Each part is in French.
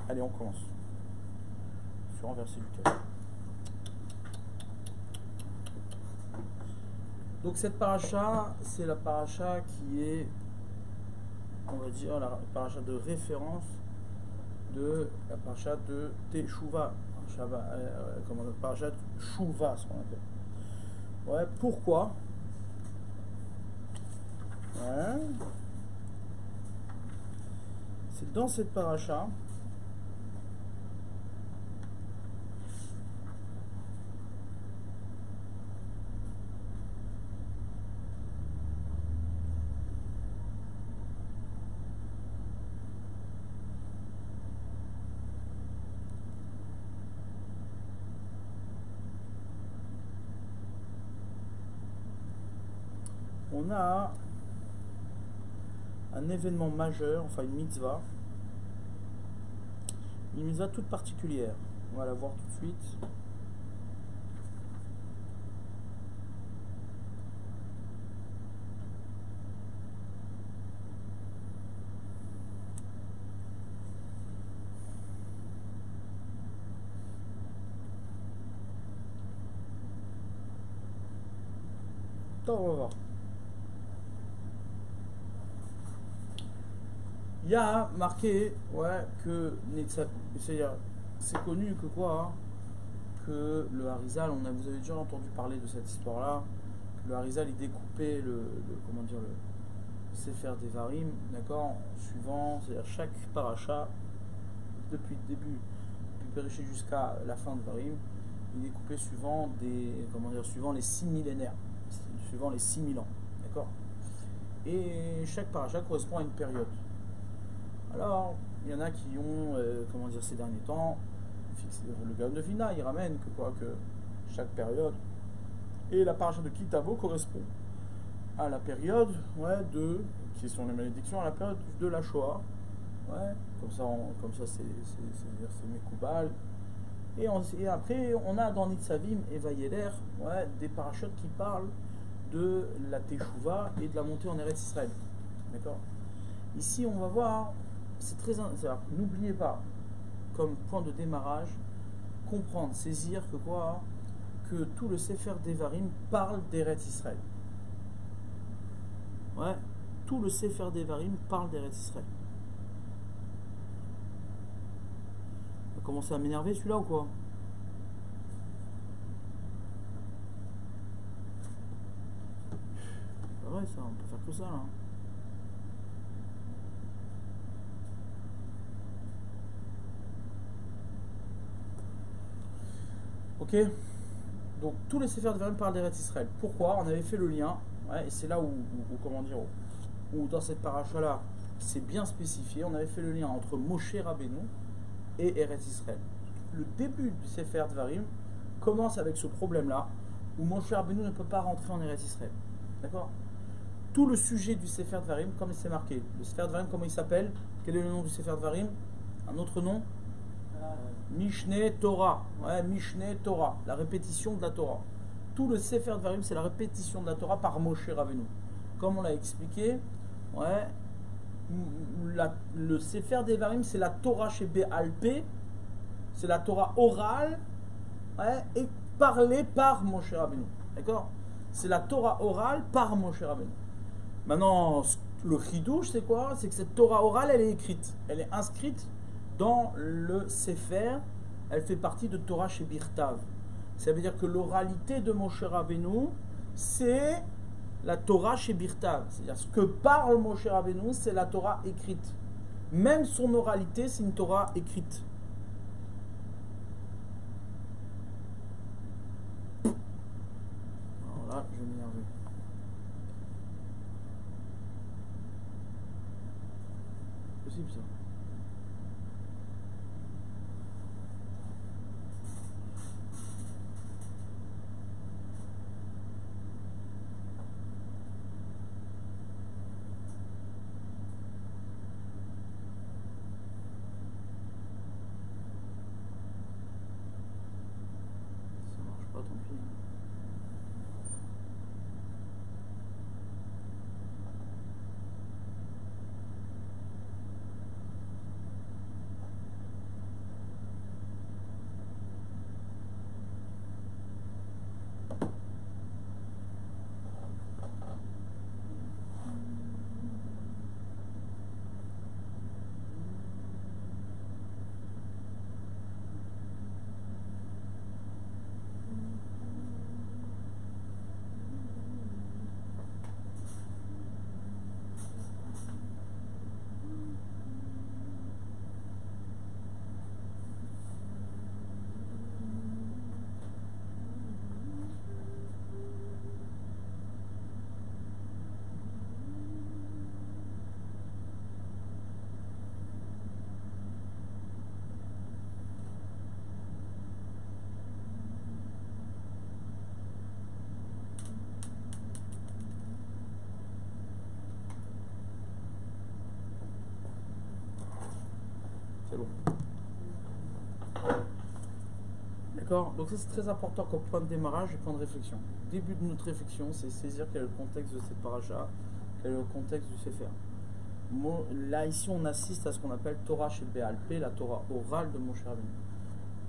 Allez, on commence. Sur un verset du 4. Donc cette paracha, c'est la paracha qui est, on va dire, la paracha de référence de la paracha de Teshuvah, comment la paracha de Shuvah, ce qu'on appelle. Ouais, pourquoi? Ouais. C'est dans cette paracha on a un événement majeur, enfin une mitzvah toute particulière. On va la voir tout de suite. On va voir. Il y a marqué, ouais, que c'est connu que quoi, hein, que le Harizal, vous avez déjà entendu parler de cette histoire-là. Le Harizal, il découpait le Sefer Devarim, d'accord, suivant, c'est-à-dire chaque paracha, depuis le début, depuis Bereshit jusqu'à la fin de Devarim, il découpait suivant suivant les 6 millénaires, suivant les 6000 ans, d'accord. Et chaque paracha correspond à une période. Alors, il y en a qui ont, ces derniers temps, le Gaon de Vina, il ramène que chaque période, et la paracha de Kitavo correspond à la période, qui sont les malédictions, à la période de la Shoah, comme ça c'est Mekoubal. Et après, on a dans Nitzavim et Vayeler, des parachutes qui parlent de la Teshuvah et de la montée en Eretz Israël. D'accord. Ici, on va voir, n'oubliez pas, comme point de démarrage, comprendre, saisir que tout le Sefer Devarim parle d'Eretz Israël. Tout le Sefer Devarim parle d'Eretz Israël. Ça va commencer à m'énerver celui-là ou quoi? C'est vrai ça, on peut faire que ça là. Ok, donc tous les Sefer Devarim parlent d'Eretz Israël. Pourquoi? On avait fait le lien, et c'est là où dans cette paracha là, c'est bien spécifié. On avait fait le lien entre Moshe Rabbeinu et Eretz Israël. Le début du Sefer Devarim commence avec ce problème-là, où Moshe Rabbeinu ne peut pas rentrer en Eretz Israël. D'accord? Tout le sujet du Sefer Devarim, comme c'est marqué, le Sefer Devarim, comment il s'appelle? Quel est le nom du Sefer Devarim? Un autre nom? Mishneh Torah, Mishneh Torah, la répétition de la Torah. Tout le Sefer Devarim, c'est la répétition de la Torah par Moshe Rabbeinu. Comme on l'a expliqué, le Sefer Devarim, c'est la Torah chez Bé'al-Pé, c'est la Torah orale, et parlée par Moshe Rabbeinu. D'accord? C'est la Torah orale par Moshe Rabbeinu. Maintenant, le chidouche, c'est quoi? C'est que cette Torah orale, elle est écrite, elle est inscrite dans le Sefer, elle fait partie de Torah chez Birtav. Ça veut dire que l'oralité de Moshe Rabbeinu, c'est la Torah chez Birtav. C'est-à-dire ce que parle Moshe Rabbeinu, c'est la Torah écrite. Même son oralité, c'est une Torah écrite. Alors là, je vais m'énerver. C'est possible ça. Tant pis. D'accord? Donc ça c'est très important comme point de démarrage et point de réflexion. Début de notre réflexion, c'est saisir quel est le contexte de cette paracha, quel est le contexte du Sefer. Là ici on assiste à ce qu'on appelle Torah chez Béal P, la Torah orale de Moshe Rabbeinu,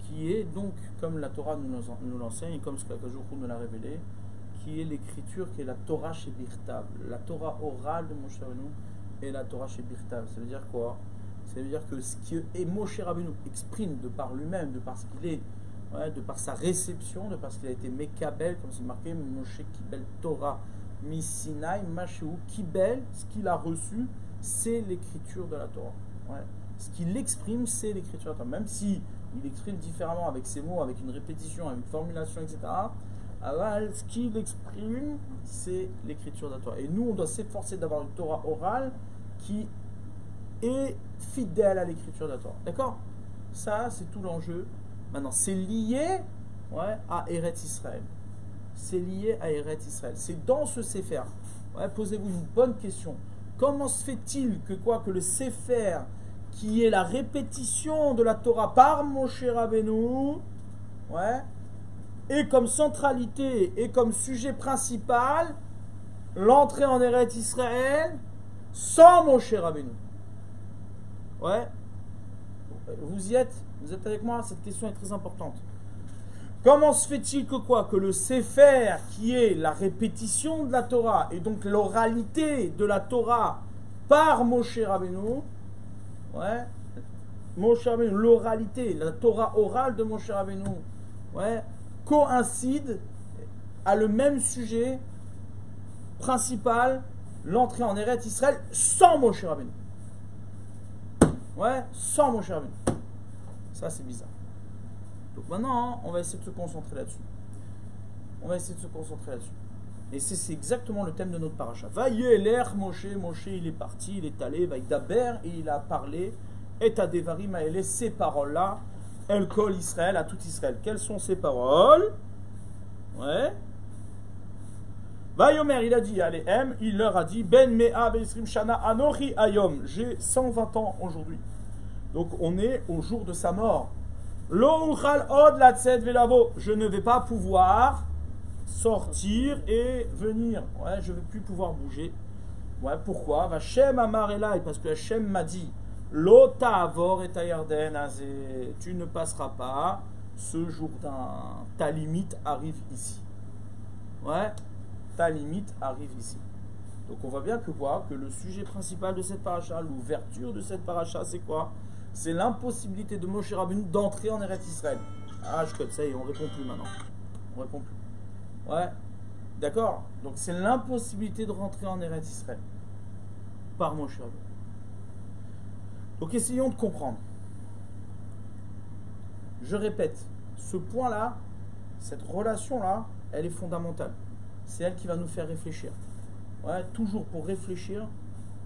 qui est donc, comme la Torah nous l'enseigne, et comme ce qu'Akadosh Baruch Hu nous l'a révélé, qui est l'écriture, qui est la Torah chez Birtav. La Torah orale de Moshe Rabbeinu et la Torah chez Birtav. Ça veut dire quoi? Ça veut dire que ce que Moshe Rabbeinu exprime de par lui-même, de par ce qu'il est, ouais, de par sa réception, de par ce qu'il a été Mekabel, comme c'est marqué, Moshe Kibel Torah Mi Sinai, Mashéou Kibel, ce qu'il a reçu, c'est l'écriture de la Torah. Ouais. Ce qu'il exprime, c'est l'écriture de la Torah. Même si il exprime différemment avec ses mots, avec une répétition, avec une formulation, etc. Alors, ce qu'il exprime, c'est l'écriture de la Torah. Et nous, on doit s'efforcer d'avoir une Torah orale qui est fidèle à l'écriture de la Torah. D'accord? Ça, c'est tout l'enjeu. Maintenant, c'est lié, ouais, à Eretz Israël. C'est lié à Eretz Israël. C'est dans ce Sefer. Ouais, posez-vous une bonne question. Comment se fait-il que le Sefer, qui est la répétition de la Torah par Moshe Rabbeinu, ouais, et comme centralité et comme sujet principal l'entrée en Eretz Israël sans Moshe Rabbeinu? Ouais, vous êtes avec moi? Cette question est très importante. Comment se fait-il que le Sefer, qui est la répétition de la Torah et donc l'oralité de la Torah par Moshe Rabbeinu, ouais, Moshe Rabbeinu, l'oralité, la Torah orale de Moshe Rabbeinu, ouais, coïncide à le même sujet principal, l'entrée en Eretz Israël sans Moshe Rabbeinu. Ouais, sans Moshe Rabbeinu. Ça, c'est bizarre. Donc maintenant, on va essayer de se concentrer là-dessus. Et c'est exactement le thème de notre paracha. Vayeler Moshe, il est parti, il est allé, Vaïdaber, et il a parlé, et à Devarim Aele, ces paroles-là, El Kol Israël, à tout Israël. Quelles sont ces paroles? Ouais. Vayomer, il a dit, allez, il leur a dit, Ben Mea Be'isrim Shana Anochi Ayom, j'ai 120 ans aujourd'hui. Donc on est au jour de sa mort. Lo uchal od latzet velavo, je ne vais pas pouvoir sortir et venir. Ouais, je ne vais plus pouvoir bouger. Ouais, pourquoi? Vashem amar elai, parce que Hashem m'a dit, Lo ta'avor et ta'yarden azé, tu ne passeras pas ce Jourdain. Ta limite arrive ici. Ouais, ta limite arrive ici. Donc on voit bien que le sujet principal de cette paracha, l'ouverture de cette paracha, c'est quoi? C'est l'impossibilité de Moshe Rabbeinu d'entrer en Eretz Israël. Ah, ça y est, on répond plus maintenant. On répond plus. Ouais, d'accord. Donc c'est l'impossibilité de rentrer en Eretz Israël par Moshe Rabbeinu. Donc essayons de comprendre. Je répète, ce point-là, cette relation-là, elle est fondamentale. C'est elle qui va nous faire réfléchir. Ouais, toujours pour réfléchir,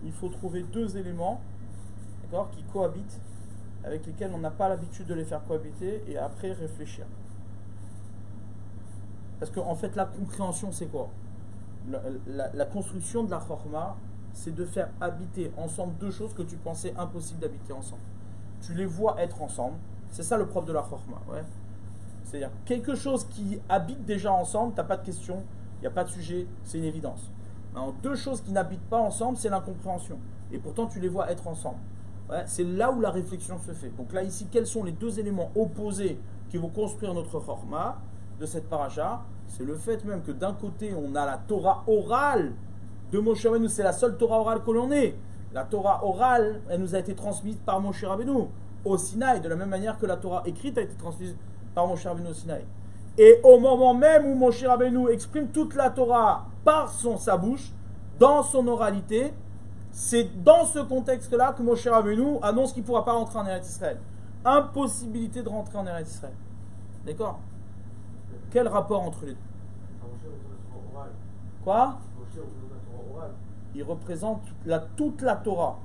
il faut trouver deux éléments, d'accord, qui cohabitent, avec lesquels on n'a pas l'habitude de les faire cohabiter, et après réfléchir. Parce qu'en fait, la compréhension, c'est quoi? La construction de la Chorma, c'est de faire habiter ensemble deux choses que tu pensais impossible d'habiter ensemble. Tu les vois être ensemble. C'est ça le propre de la Chorma. Ouais. C'est-à-dire quelque chose qui habite déjà ensemble, tu n'as pas de question, il n'y a pas de sujet, c'est une évidence. Alors, deux choses qui n'habitent pas ensemble, c'est l'incompréhension. Et pourtant, tu les vois être ensemble. Ouais, c'est là où la réflexion se fait. Donc là, ici, quels sont les deux éléments opposés qui vont construire notre Chorma de cette paracha? C'est le fait même que d'un côté, on a la Torah orale de Moshe Rabbeinu. C'est la seule Torah orale que l'on ait. La Torah orale, elle nous a été transmise par Moshe Rabbeinu au Sinaï, de la même manière que la Torah écrite a été transmise par Moshe Rabbeinu au Sinaï. Et au moment même où Moshe Rabbeinu exprime toute la Torah par sa bouche, dans son oralité, c'est dans ce contexte-là que Moshe Rabbeinu annonce qu'il ne pourra pas rentrer en Eretz Israël. Impossibilité de rentrer en Eretz Israël. D'accord? Quel rapport entre les deux? Quoi? Il représente toute la Torah.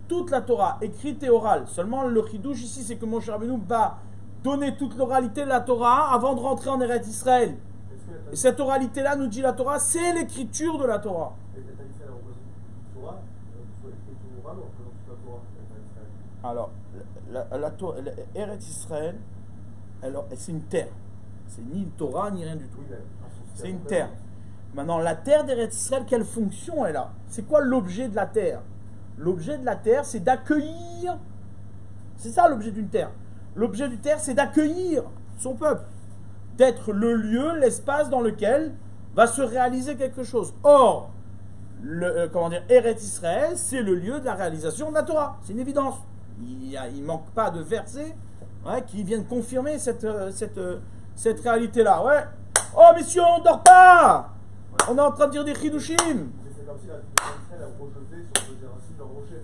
Toute la Torah, écrite et orale. Seulement le chidouche ici, c'est que Moshe Rabbeinu va donner toute l'oralité de la Torah avant de rentrer en Eretz Israël. Et cette oralité-là, nous dit la Torah, c'est l'écriture de la Torah. Alors, Eretz Israël, alors, c'est une terre. C'est ni une Torah, ni rien du tout. Oui, mais C'est une terre. Maintenant, la terre d'Eretz Israël, quelle fonction elle a? C'est quoi l'objet de la terre? L'objet de la terre, c'est d'accueillir. C'est ça l'objet d'une terre. L'objet d'une terre, c'est d'accueillir son peuple. D'être le lieu, l'espace dans lequel va se réaliser quelque chose. Or, Eretz Israël, c'est le lieu de la réalisation de la Torah. C'est une évidence. Il ne manque pas de versets qui viennent confirmer cette réalité-là. Ouais. Oh, messieurs, on ne dort pas. On est en train de dire des chidushim. c'est comme si la Israël a rejeté, si on peut dire ainsi, leur rocher.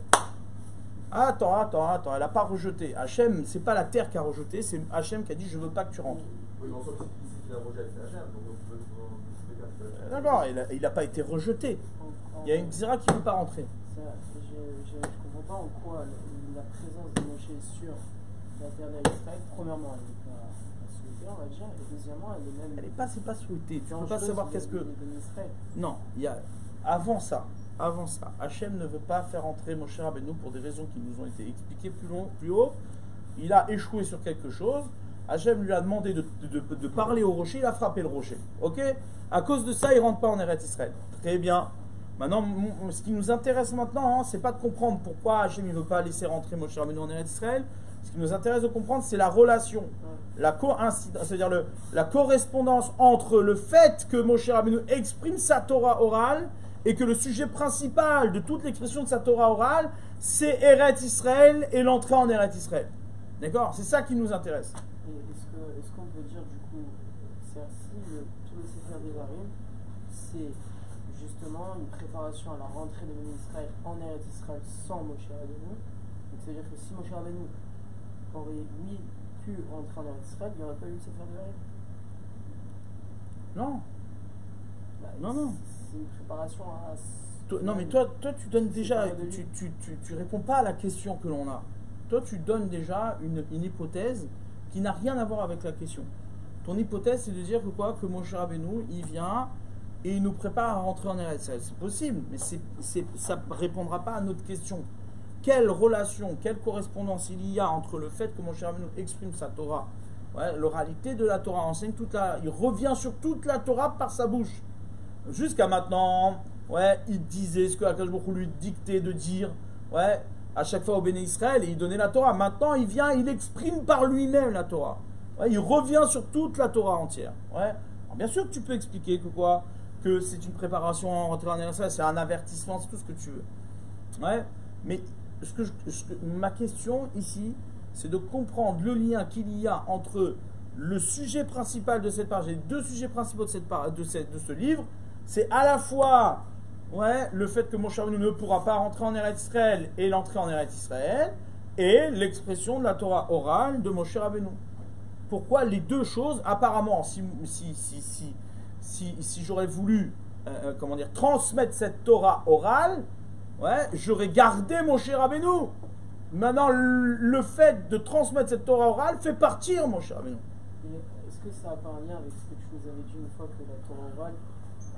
Attends, elle n'a pas rejeté. Hachem, c'est pas la terre qui a rejeté, c'est Hachem qui a dit je veux pas que tu rentres. Oui, mais en soi, ici, qu'il a rejeté, c'est Hachem. Donc, D'accord, il n'a pas été rejeté. Il y a une Xéra qui ne veut pas rentrer. Je ne comprends pas en quoi la présence de Moshe sur la terre d'Israël, premièrement, elle n'est pas souhaitée, on va dire, et deuxièmement, elle est même. Elle n'est pas, c'est pas souhaité. Tu ne peux pas savoir qu'est-ce que. Non, il y a avant ça, Hachem ne veut pas faire entrer Moshe Rabbeinu pour des raisons qui nous ont été expliquées plus haut. Il a échoué sur quelque chose. Hachem lui a demandé de parler au rocher, il a frappé le rocher. Ok? À cause de ça, il ne rentre pas en Eretz Israël. Très bien. Maintenant, ce qui nous intéresse maintenant, c'est pas de comprendre pourquoi Hachem ne veut pas laisser rentrer Moshe Rabbeinu en Eretz Israël. Ce qui nous intéresse de comprendre, c'est la relation, c'est-à-dire la correspondance entre le fait que Moshe Rabbeinu exprime sa Torah orale et que le sujet principal de toute l'expression de sa Torah orale, c'est Eretz Israël et l'entrée en Eretz Israël. D'accord? C'est ça qui nous intéresse. Est-ce qu'on peut dire du coup, si tout le Sefer Devarim, c'est justement une préparation à la rentrée de Israël en Eretz Israël sans Moshe Rabbeinu? Donc c'est-à-dire que si Moshe Rabbeinu aurait lui pu rentrer en Eretz Israël, il n'y aurait pas eu le Sefer Devarim? Non. Non. C'est une préparation à... Non, mais toi tu donnes déjà... Tu réponds pas à la question que l'on a. Toi, tu donnes déjà une hypothèse qui n'a rien à voir avec la question. Ton hypothèse, c'est de dire que Moshe Rabbeinu, il vient et il nous prépare à rentrer en Eretz Israël. C'est possible, mais ça ne répondra pas à notre question. Quelle relation, quelle correspondance il y a entre le fait que Moshe Rabbeinu exprime sa Torah, l'oralité de la Torah, enseigne il revient sur toute la Torah par sa bouche. Jusqu'à maintenant, il disait ce que Akadosh Baruch Hu lui dictait de dire, à chaque fois au Béné Israël, et il donnait la Torah. Maintenant, il vient, il exprime par lui-même la Torah. Il revient sur toute la Torah entière. Alors, bien sûr que tu peux expliquer que c'est une préparation en rentrée en Eretz Israël, c'est un avertissement, c'est tout ce que tu veux. Mais ma question ici, c'est de comprendre le lien qu'il y a entre le sujet principal de cette page, les deux sujets principaux de ce livre, c'est à la fois le fait que Moshe Rabbeinu ne pourra pas rentrer en Eretz Israël et l'entrée en Eretz Israël, et l'expression de la Torah orale de Moshe Rabbeinu. Pourquoi les deux choses, apparemment, si j'aurais voulu transmettre cette Torah orale, j'aurais gardé Moshe Rabbeinu. Maintenant, le fait de transmettre cette Torah orale fait partir Moshe Rabbeinu. Est-ce que ça n'a pas un lien avec ce que tu nous avais dit une fois que la Torah orale,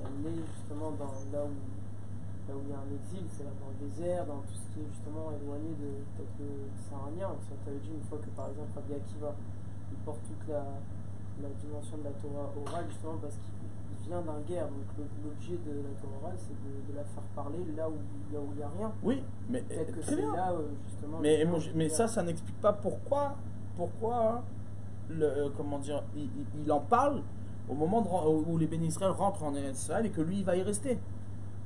elle est justement là où il y a un exil, c'est-à-dire dans le désert, dans tout ce qui est justement éloigné de... Peut-être que ça a un lien. Tu avais dit une fois que par exemple Rabbi Akiva, il porte toute la dimension de la Torah orale justement parce qu'il vient d'un guerre. Donc l'objet de la Torah orale, c'est de la faire parler là où il n'y a rien. Oui, mais peut-être que très bien. Là, justement, mais ça n'explique pas pourquoi il en parle au moment où les Béné Israël rentrent en Eretz Israël et que lui il va y rester.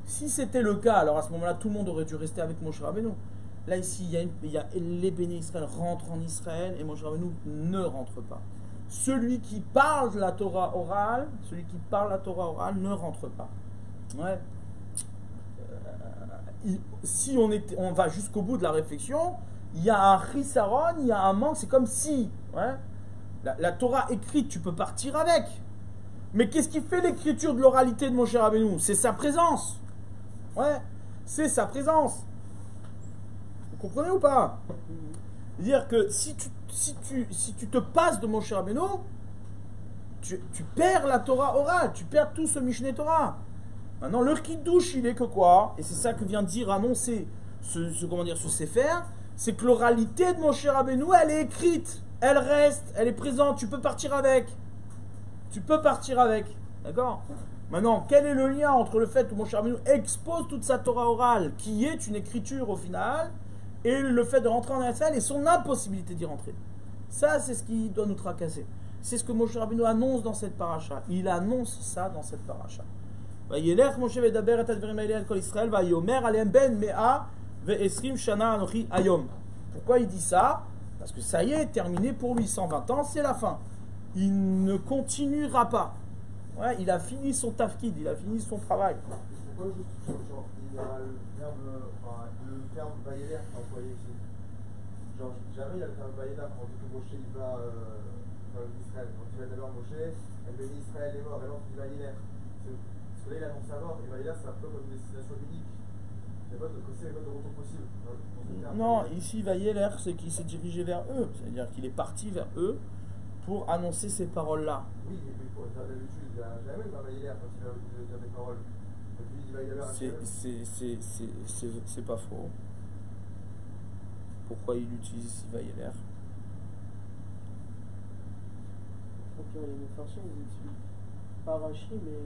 Si c'était le cas, alors à ce moment-là tout le monde aurait dû rester avec Moshe Rabbeinu. Là ici les Béné Israël rentrent en Israël et Moshe Rabbeinu ne rentre pas. Celui qui parle la Torah orale ne rentre pas. Si on va jusqu'au bout de la réflexion, il y a un chisaron, il y a un manque, c'est comme si la Torah écrite, tu peux partir avec. Mais qu'est-ce qui fait l'écriture de l'oralité de Moshe Rabbeinu? C'est sa présence. C'est sa présence. Vous comprenez ou pas? C'est-à-dire que si tu te passes de Moshe Rabbeinu, tu perds la Torah orale, tu perds tout ce Mishneh Torah. Maintenant, le Kiddush, il est que quoi? Et c'est ça que vient de dire, annoncer ce Sefer, c'est que l'oralité de Moshe Rabbeinu, elle est écrite. elle reste, elle est présente, tu peux partir avec. Tu peux partir avec. D'accord? Maintenant, quel est le lien entre le fait où Moshe Rabbeinu expose toute sa Torah orale, qui est une écriture au final, et le fait de rentrer en Israël et son impossibilité d'y rentrer? Ça, c'est ce qui doit nous tracasser. C'est ce que Moshe Rabbeinu annonce dans cette paracha. Il annonce ça dans cette paracha. Vayelech Moshe vedaber et adverim haele al kol Israël vayomer alehem ben mea ve'esrim shana anochi hayom. Pourquoi il dit ça? Parce que ça y est, terminé pour lui, 120 ans, c'est la fin. Il ne continuera pas. Ouais, il a fini son tafkid, il a fini son travail. Pourquoi juste, genre, il y a le terme Vayeler qui est employé ici? Genre, jamais il y a le terme Vayeler quand on dit que Moshe il va dans Israël. Quand il va d'abord Moshe, elle bénit Israël est mort, et là on dit Vayeler. Parce que là il annonce sa mort, et Vayeler c'est un peu comme une destination unique. Il n'y a pas de retour possible dans ce terme. Non, ici Vayeler, c'est qu'il s'est dirigé vers eux. C'est-à-dire qu'il est parti vers eux pour annoncer ces paroles-là. Oui, mais pour faire d'habitude, il n'y a jamais un Vayeler quand il va dire des paroles. C'est pas faux. Pourquoi il utilise ici Vayeler? Donc il y a une version, ils expliquent pas Rashi, mais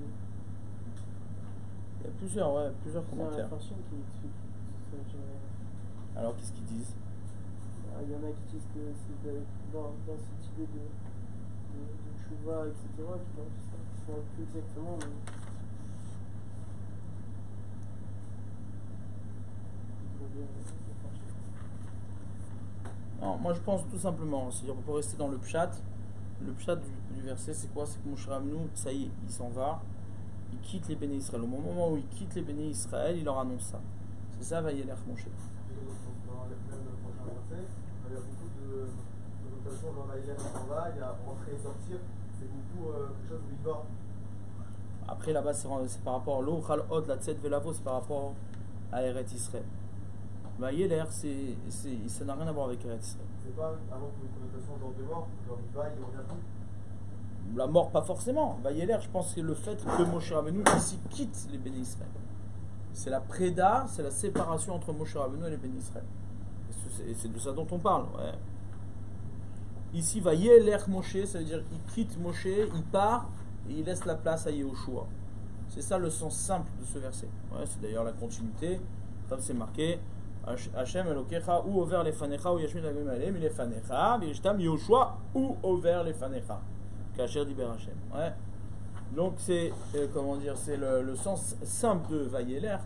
Il y a plusieurs c'est commentaires. une version qui explique. Alors qu'est-ce qu'ils disent? Il y en a qui disent que c'est dans cette idée de Tchouva, etc., qui parlent de ça. Je ne sais plus exactement, mais. Non, moi je pense tout simplement, c'est-à-dire on peut rester dans le pshat du verset, c'est quoi? C'est que Moshe Rabbeinu, ça y est, il s'en va, il quitte les béné Israël. Au moment où il quitte les béné Israël, il leur annonce ça. C'est ça, Vayeler Moshe. Dans le prochain verset, il y a beaucoup de notations dans Vayeler qui s'en va, il y a rentrer et sortir, c'est beaucoup quelque chose où il va. Après là-bas, c'est par rapport à l'eau, Chal Od, la Tzed Velavo, c'est par rapport à Eretz Israël. Vayeler, ça n'a rien à voir avec Eretz Israël. C'est pas avant une connotation genre de mort, genre il va, il revient plus. La mort, pas forcément. Vayeler, je pense que c'est le fait que Moshe Rabbeinu ici quitte les béné Israël. C'est la préda, c'est la séparation entre Moshe Rabbeinu et les béné Israël. Et c'est de ça dont on parle. Ouais. Ici, Vayeler Moshe, ça veut dire il quitte Moshe, il part et il laisse la place à Yehoshua. C'est ça le sens simple de ce verset. Ouais, c'est d'ailleurs la continuité. Comme c'est marqué, Hashem Elokecha ou over les fanecha ou yashmin agim alem il est fanecha v'yishtam Yehoshua ou over les fanecha. Kacher diber Hashem. Ouais. Donc c'est comment dire, c'est le sens simple de Vayeler,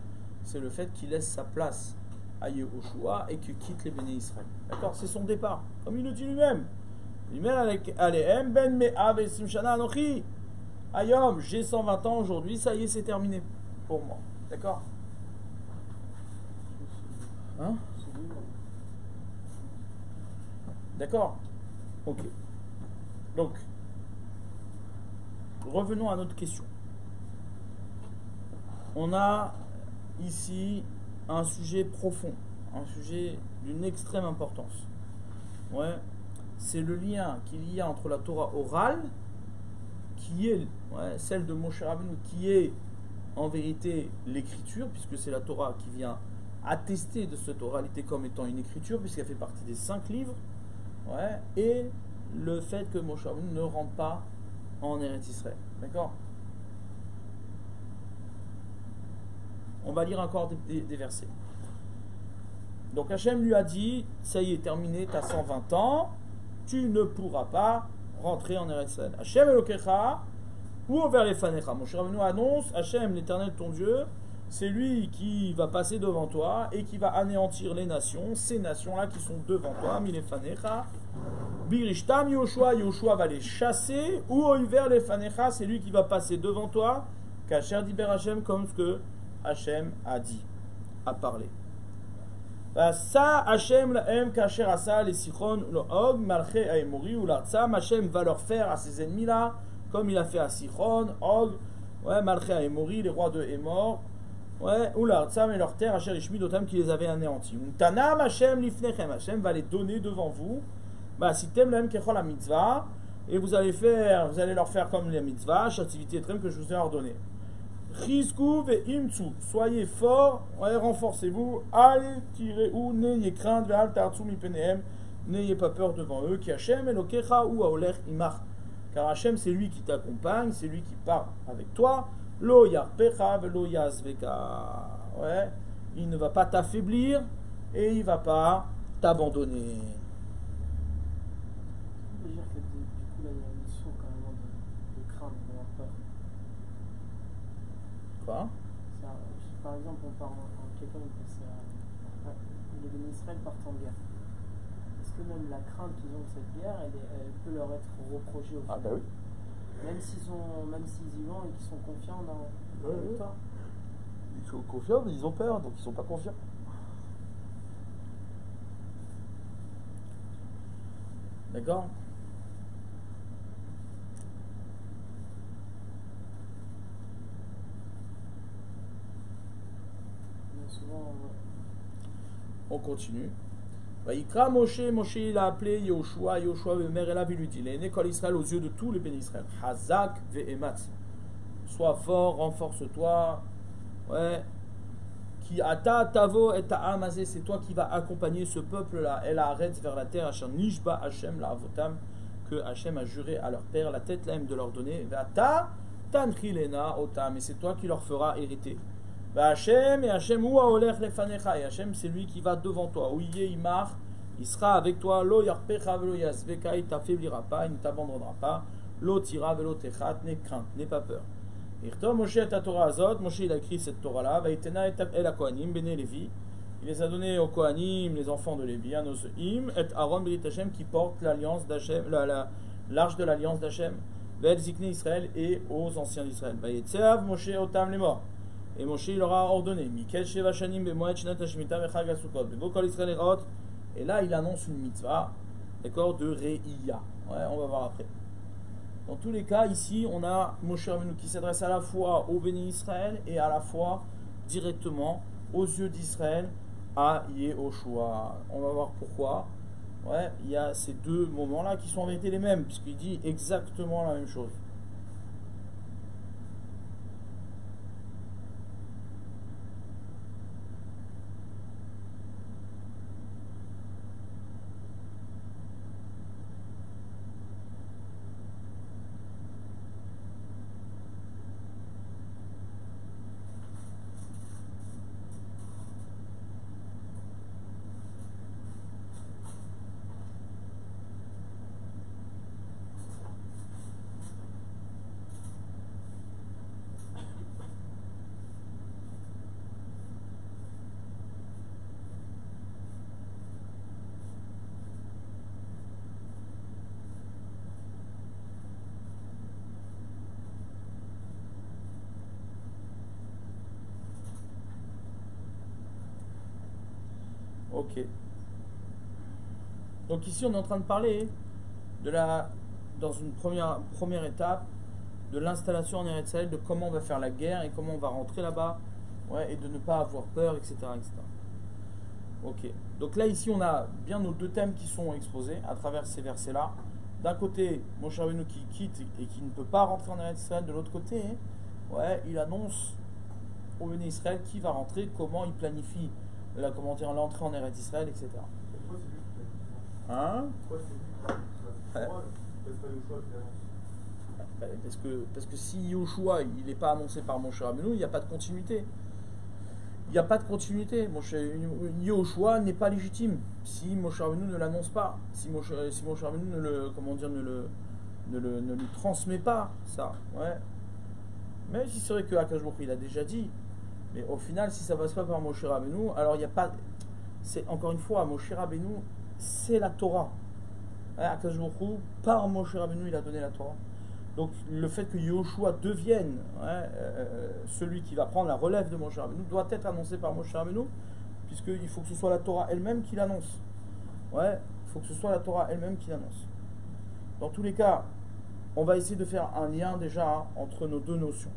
c'est le fait qu'il laisse sa place à Yehoshua et qu'il quitte les béné Israël. D'accord, c'est son départ, comme il le dit lui-même. Lui-même alehem ben me'a ve'sim shana anochi. Ayom, j'ai 120 ans aujourd'hui, ça y est, c'est terminé pour moi. D'accord? Hein? D'accord? Ok. Donc, revenons à notre question. On a ici un sujet profond, un sujet d'une extrême importance. Ouais, c'est le lien qu'il y a entre la Torah orale, qui est celle de Moshe Rabbeinu, qui est en vérité l'écriture, puisque c'est la Torah qui vient attester de cette oralité comme étant une écriture, puisqu'elle fait partie des 5 livres, et le fait que Moshe Rabbeinu ne rentre pas en Eretz Israël. D'accord? On va lire encore des versets. Donc Hachem lui a dit, ça y est, terminé, tu as 120 ans, tu ne pourras pas rentrer en Eretz Israël. Hachem Elokecha, ou vers les fanecha. Moshe Rabbeinu annonce, Hachem, l'Éternel ton Dieu, c'est lui qui va passer devant toi et qui va anéantir les nations, ces nations-là qui sont devant toi, mille fanecha. Birishtam Yoshua, Yoshua va les chasser, ou vers les fanecha, c'est lui qui va passer devant toi, Kacher diber Hachem, comme ce que Hachem a dit, a parlé. Ça, Hachem l'aim Kacher asa les sichon l'og malche aemori ou l'artsam. Hachem va leur faire à ses ennemis là, comme il a fait à Sichon, Og, malche aemori, les rois de Hémor, ou l'artsam et leur terre, Hachem ishmi dotam qui les avait anéantis. Tanam Hachem lifnechem, Hachem va les donner devant vous. Si t'aimes l'aim kechol la mitzvah, et vous allez leur faire comme les mitzvahs, activité trem que je vous ai ordonné. Chizku ve'imtsu, soyez forts, renforcez-vous, al tirez ou n'ayez crainte, ve'al tartsu mipenehem, N'ayez pas peur devant eux, qui Hachem Elokecha ou Aoler Imach. Car Hachem, c'est lui qui t'accompagne, c'est lui qui part avec toi. Lo yarpecha velo yazveka. Ouais, il ne va pas t'affaiblir et il ne va pas t'abandonner. On peut dire que du coup, là, il y a une notion carrément de crainte, d'avoir peur. Quoi? Par exemple, on part quelqu'un qui passe les bénis Israël partent en guerre. Est-ce que même la crainte qu'ils ont de cette guerre, elle peut leur être reprochée au final? Ah bah oui. Même s'ils y vont et qu'ils sont confiants dans la victoire. Ils sont confiants, mais ils ont peur, donc ils sont pas confiants. D'accord? Mais souvent, On continue. Vaïkra Moshe, Moshe il a appelé Yoshua, Yoshua le maire et il lui dit, l'aîné kol Israël aux yeux de tous les bénis Israël. Hazak ve'ematz. Sois fort, renforce-toi. Ouais. Qui ata tavo et ta'amazé, c'est toi qui vas accompagner ce peuple-là. Elle arrête vers la terre, Hachem nishba Hachem la avotam, que Hachem a juré à leur père, la tête l'aime de leur donner. Vata tanchilena otam, et c'est toi qui leur feras hériter. Hachem et Hachem ou aolech lefanecha, et Hachem c'est lui qui va devant toi. Ouye imar, il sera avec toi. Lo yarpecha velo yazveka, il t'affaiblira pas, il ne t'abandonnera pas. Lo tira velo techat, n'aie crainte, n'aie pas peur. Moshe et Torah Azot, Moshe il a écrit cette Torah-là, Vaïtena et El Kohanim, Bene Lévi, il les a donnés aux Kohanim, les enfants de Lévi, à Nozoïm, et Aaron Bélit Hachem qui porte l'alliance d'Hachem, l'arche de l'alliance d'Hachem, Vel Zikne Israël et aux anciens d'Israël. Vaïtseav Moshe Otam les morts. Et Moshe il leur a ordonné, Mikel Sheva Shanim Bemoed Shnat Hashmita Mechag Asukot, Bevokol Israël Erot, et là il annonce une mitzvah, d'accord, de Re'iyah. Ouais, on va voir après. Dans tous les cas, ici, on a Moshe Rabbeinu qui s'adresse à la fois au béni Israël et à la fois directement aux yeux d'Israël à Yehoshua. On va voir pourquoi. Ouais, il y a ces deux moments-là qui sont en vérité les mêmes, puisqu'il dit exactement la même chose. Ok. Donc ici on est en train de parler dans une première étape de l'installation en Eretz Israël, de comment on va faire la guerre et comment on va rentrer là-bas, ouais, et de ne pas avoir peur, etc., etc. Ok. Donc là ici on a bien nos deux thèmes qui sont exposés à travers ces versets-là. D'un côté, Moshe Rabbeinu qui quitte et qui ne peut pas rentrer en Eretz Israël. De l'autre côté, ouais, il annonce au béni Israël qui va rentrer, comment il planifie l'entrée en Eretz Israël, etc. Pourquoi c'est lui qui fait ça? Hein? Pourquoi c'est lui qui fait ça? Ouais. Pourquoi c'est pas Yoshua qui l'annonce? Parce que si Yoshua il n'est pas annoncé par Moshe Rabbeinu, il n'y a pas de continuité. Il n'y a pas de continuité. Yoshua n'est pas légitime si Moshe Rabbeinu ne l'annonce pas, si Moshe Rabbeinu ne lui transmet pas ça. Ouais. Même si c'est vrai que Akash Baruch Hu, il a déjà dit, mais au final, si ça passe pas par Moshe Rabbeinu, alors il n'y a pas. C'est encore une fois, Moshe Rabbeinu, c'est la Torah. Akash Baruch Hu, par Moshe Rabbeinu, il a donné la Torah. Donc le fait que Yoshua devienne celui qui va prendre la relève de Moshe Rabbeinu doit être annoncé par Moshe Rabbeinu, puisqu'il faut que ce soit la Torah elle-même qui l'annonce. Ouais, il faut que ce soit la Torah elle-même qui l'annonce. Dans tous les cas, on va essayer de faire un lien déjà entre nos deux notions.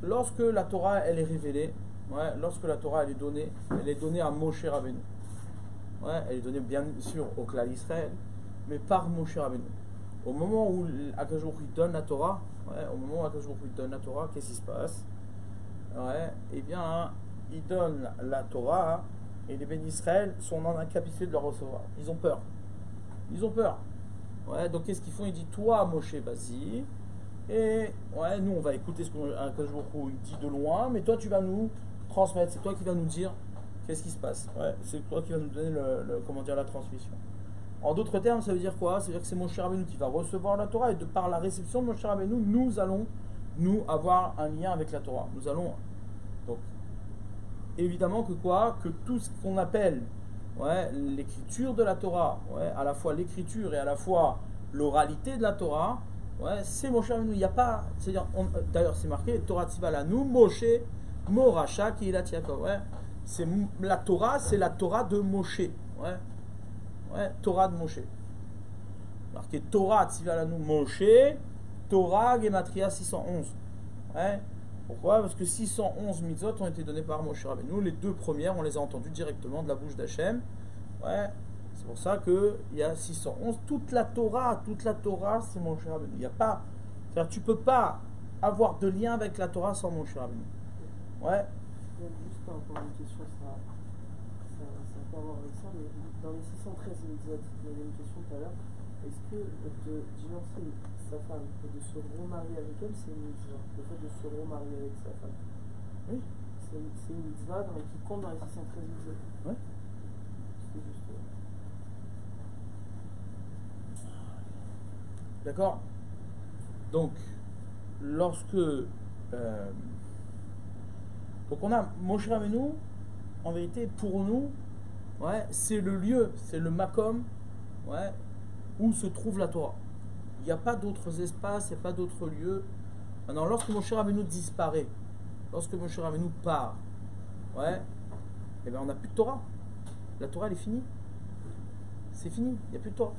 Lorsque la Torah elle est révélée, ouais, lorsque la Torah elle est donnée à Moshe Rabbeinu. Ouais, elle est donnée bien sûr au clan Israël, mais par Moshe Rabbeinu. Au moment où Akash Baruch Hu donne la Torah, qu'est-ce qui se passe? Ouais, eh bien, il donne la Torah Et les bénis Israël sont en incapacité de le recevoir. Ils ont peur. Ils ont peur. Ouais, donc qu'est-ce qu'ils font? Ils disent, toi, Moshe, vas-y. Et ouais, nous, on va écouter ce qu'Akadosh Baruch Hu dit de loin, mais toi, tu vas nous transmettre. C'est toi qui vas nous dire qu'est-ce qui se passe. Ouais, c'est toi qui vas nous donner comment dire, la transmission. En d'autres termes, ça veut dire quoi? Ça veut dire que c'est Moshe Rabbeinu qui va recevoir la Torah, et de par la réception de Moshe Rabbeinu, nous allons, nous, avoir un lien avec la Torah. Nous allons, donc, évidemment que quoi? Que tout ce qu'on appelle, ouais, l'écriture de la Torah, ouais, à la fois l'écriture et à la fois l'oralité de la Torah, ouais, c'est Moshe Rabbeinu. Il n'y a pas, c'est-à-dire, d'ailleurs c'est marqué, Torah Tziva Lanu, Moshe, Moracha, Kehilat Yaakov, ouais. C'est la Torah, c'est la Torah de Moshe, ouais. Ouais, Torah de Moshe. Marqué Torah Tziva Lanu Moshe, Torah Gematria 611. Ouais. Pourquoi? Parce que 611 mitzvot ont été données par Moshe Rabbeinu. Les deux premières, on les a entendues directement de la bouche d'Hachem. Ouais. C'est pour ça qu'il y a 611. Toute la Torah, c'est Moshe Rabbeinu. Il n'y a pas. C'est-à-dire, tu ne peux pas avoir de lien avec la Torah sans Moshe Rabbeinu. Ouais. Juste encore une question, ça n'a pas à voir avec ça, mais dans les 613 mitzvot, il y avait une question tout à l'heure. Est-ce que de divorcer sa femme et de se remarier avec elle, c'est une mitzvah? Le fait de se remarier avec sa femme. Oui. C'est une mitzvah qui compte dans les 613 mitzvot. Oui. C'est juste. D'accord. Donc, lorsque donc on a Moshe Rabbeinu, en vérité, pour nous, ouais, c'est le lieu, c'est le makom, ouais, où se trouve la Torah. Il n'y a pas d'autres espaces, il n'y a pas d'autres lieux. Maintenant, lorsque Moshe Rabbeinu disparaît, lorsque Moshe Rabbeinu part, ouais, eh bien on n'a plus de Torah. La Torah, elle est finie. C'est fini, il n'y a plus de Torah.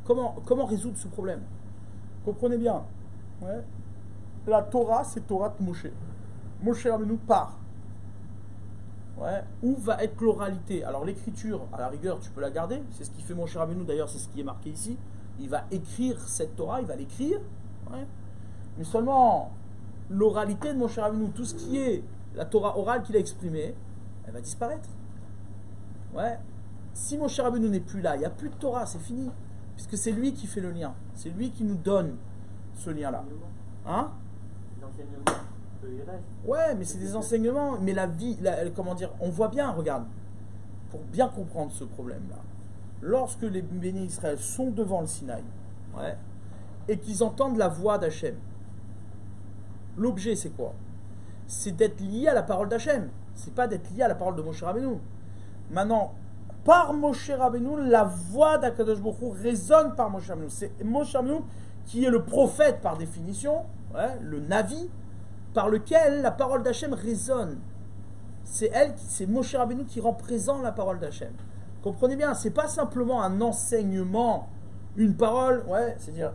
Comment résoudre ce problème? Comprenez bien. Ouais. La Torah, c'est Torah de Moshe. Moshe Rabbeinu part. Ouais. Où va être l'oralité? Alors l'écriture, à la rigueur, tu peux la garder. C'est ce qui fait Moshe Rabbeinu, d'ailleurs, c'est ce qui est marqué ici. Il va écrire cette Torah, il va l'écrire. Ouais. Mais seulement l'oralité de Moshe Rabbeinu, tout ce qui est la Torah orale qu'il a exprimée, elle va disparaître. Ouais. Si Moshe Rabbeinu n'est plus là, il n'y a plus de Torah, c'est fini. Puisque c'est lui qui fait le lien. C'est lui qui nous donne ce lien-là. Hein? L'enseignement, il reste. Ouais, mais c'est des enseignements. Mais la vie, comment dire, on voit bien, regarde, pour bien comprendre ce problème-là. Lorsque les bénis Israël sont devant le Sinaï, ouais, et qu'ils entendent la voix d'Hachem, l'objet c'est quoi? C'est d'être lié à la parole d'Hachem. C'est pas d'être lié à la parole de Moshe Rabbeinu. Maintenant, par Moshe Rabbeinu, la voix d'Akadosh Baruch Hu résonne par Moshe Rabbeinu. C'est Moshe Rabbeinu qui est le prophète par définition, ouais, le Navi, par lequel la parole d'Hachem résonne. C'est Moshe Rabbeinu qui rend présent la parole d'Hachem. Comprenez bien, c'est pas simplement un enseignement, une parole, ouais, c'est-à-dire,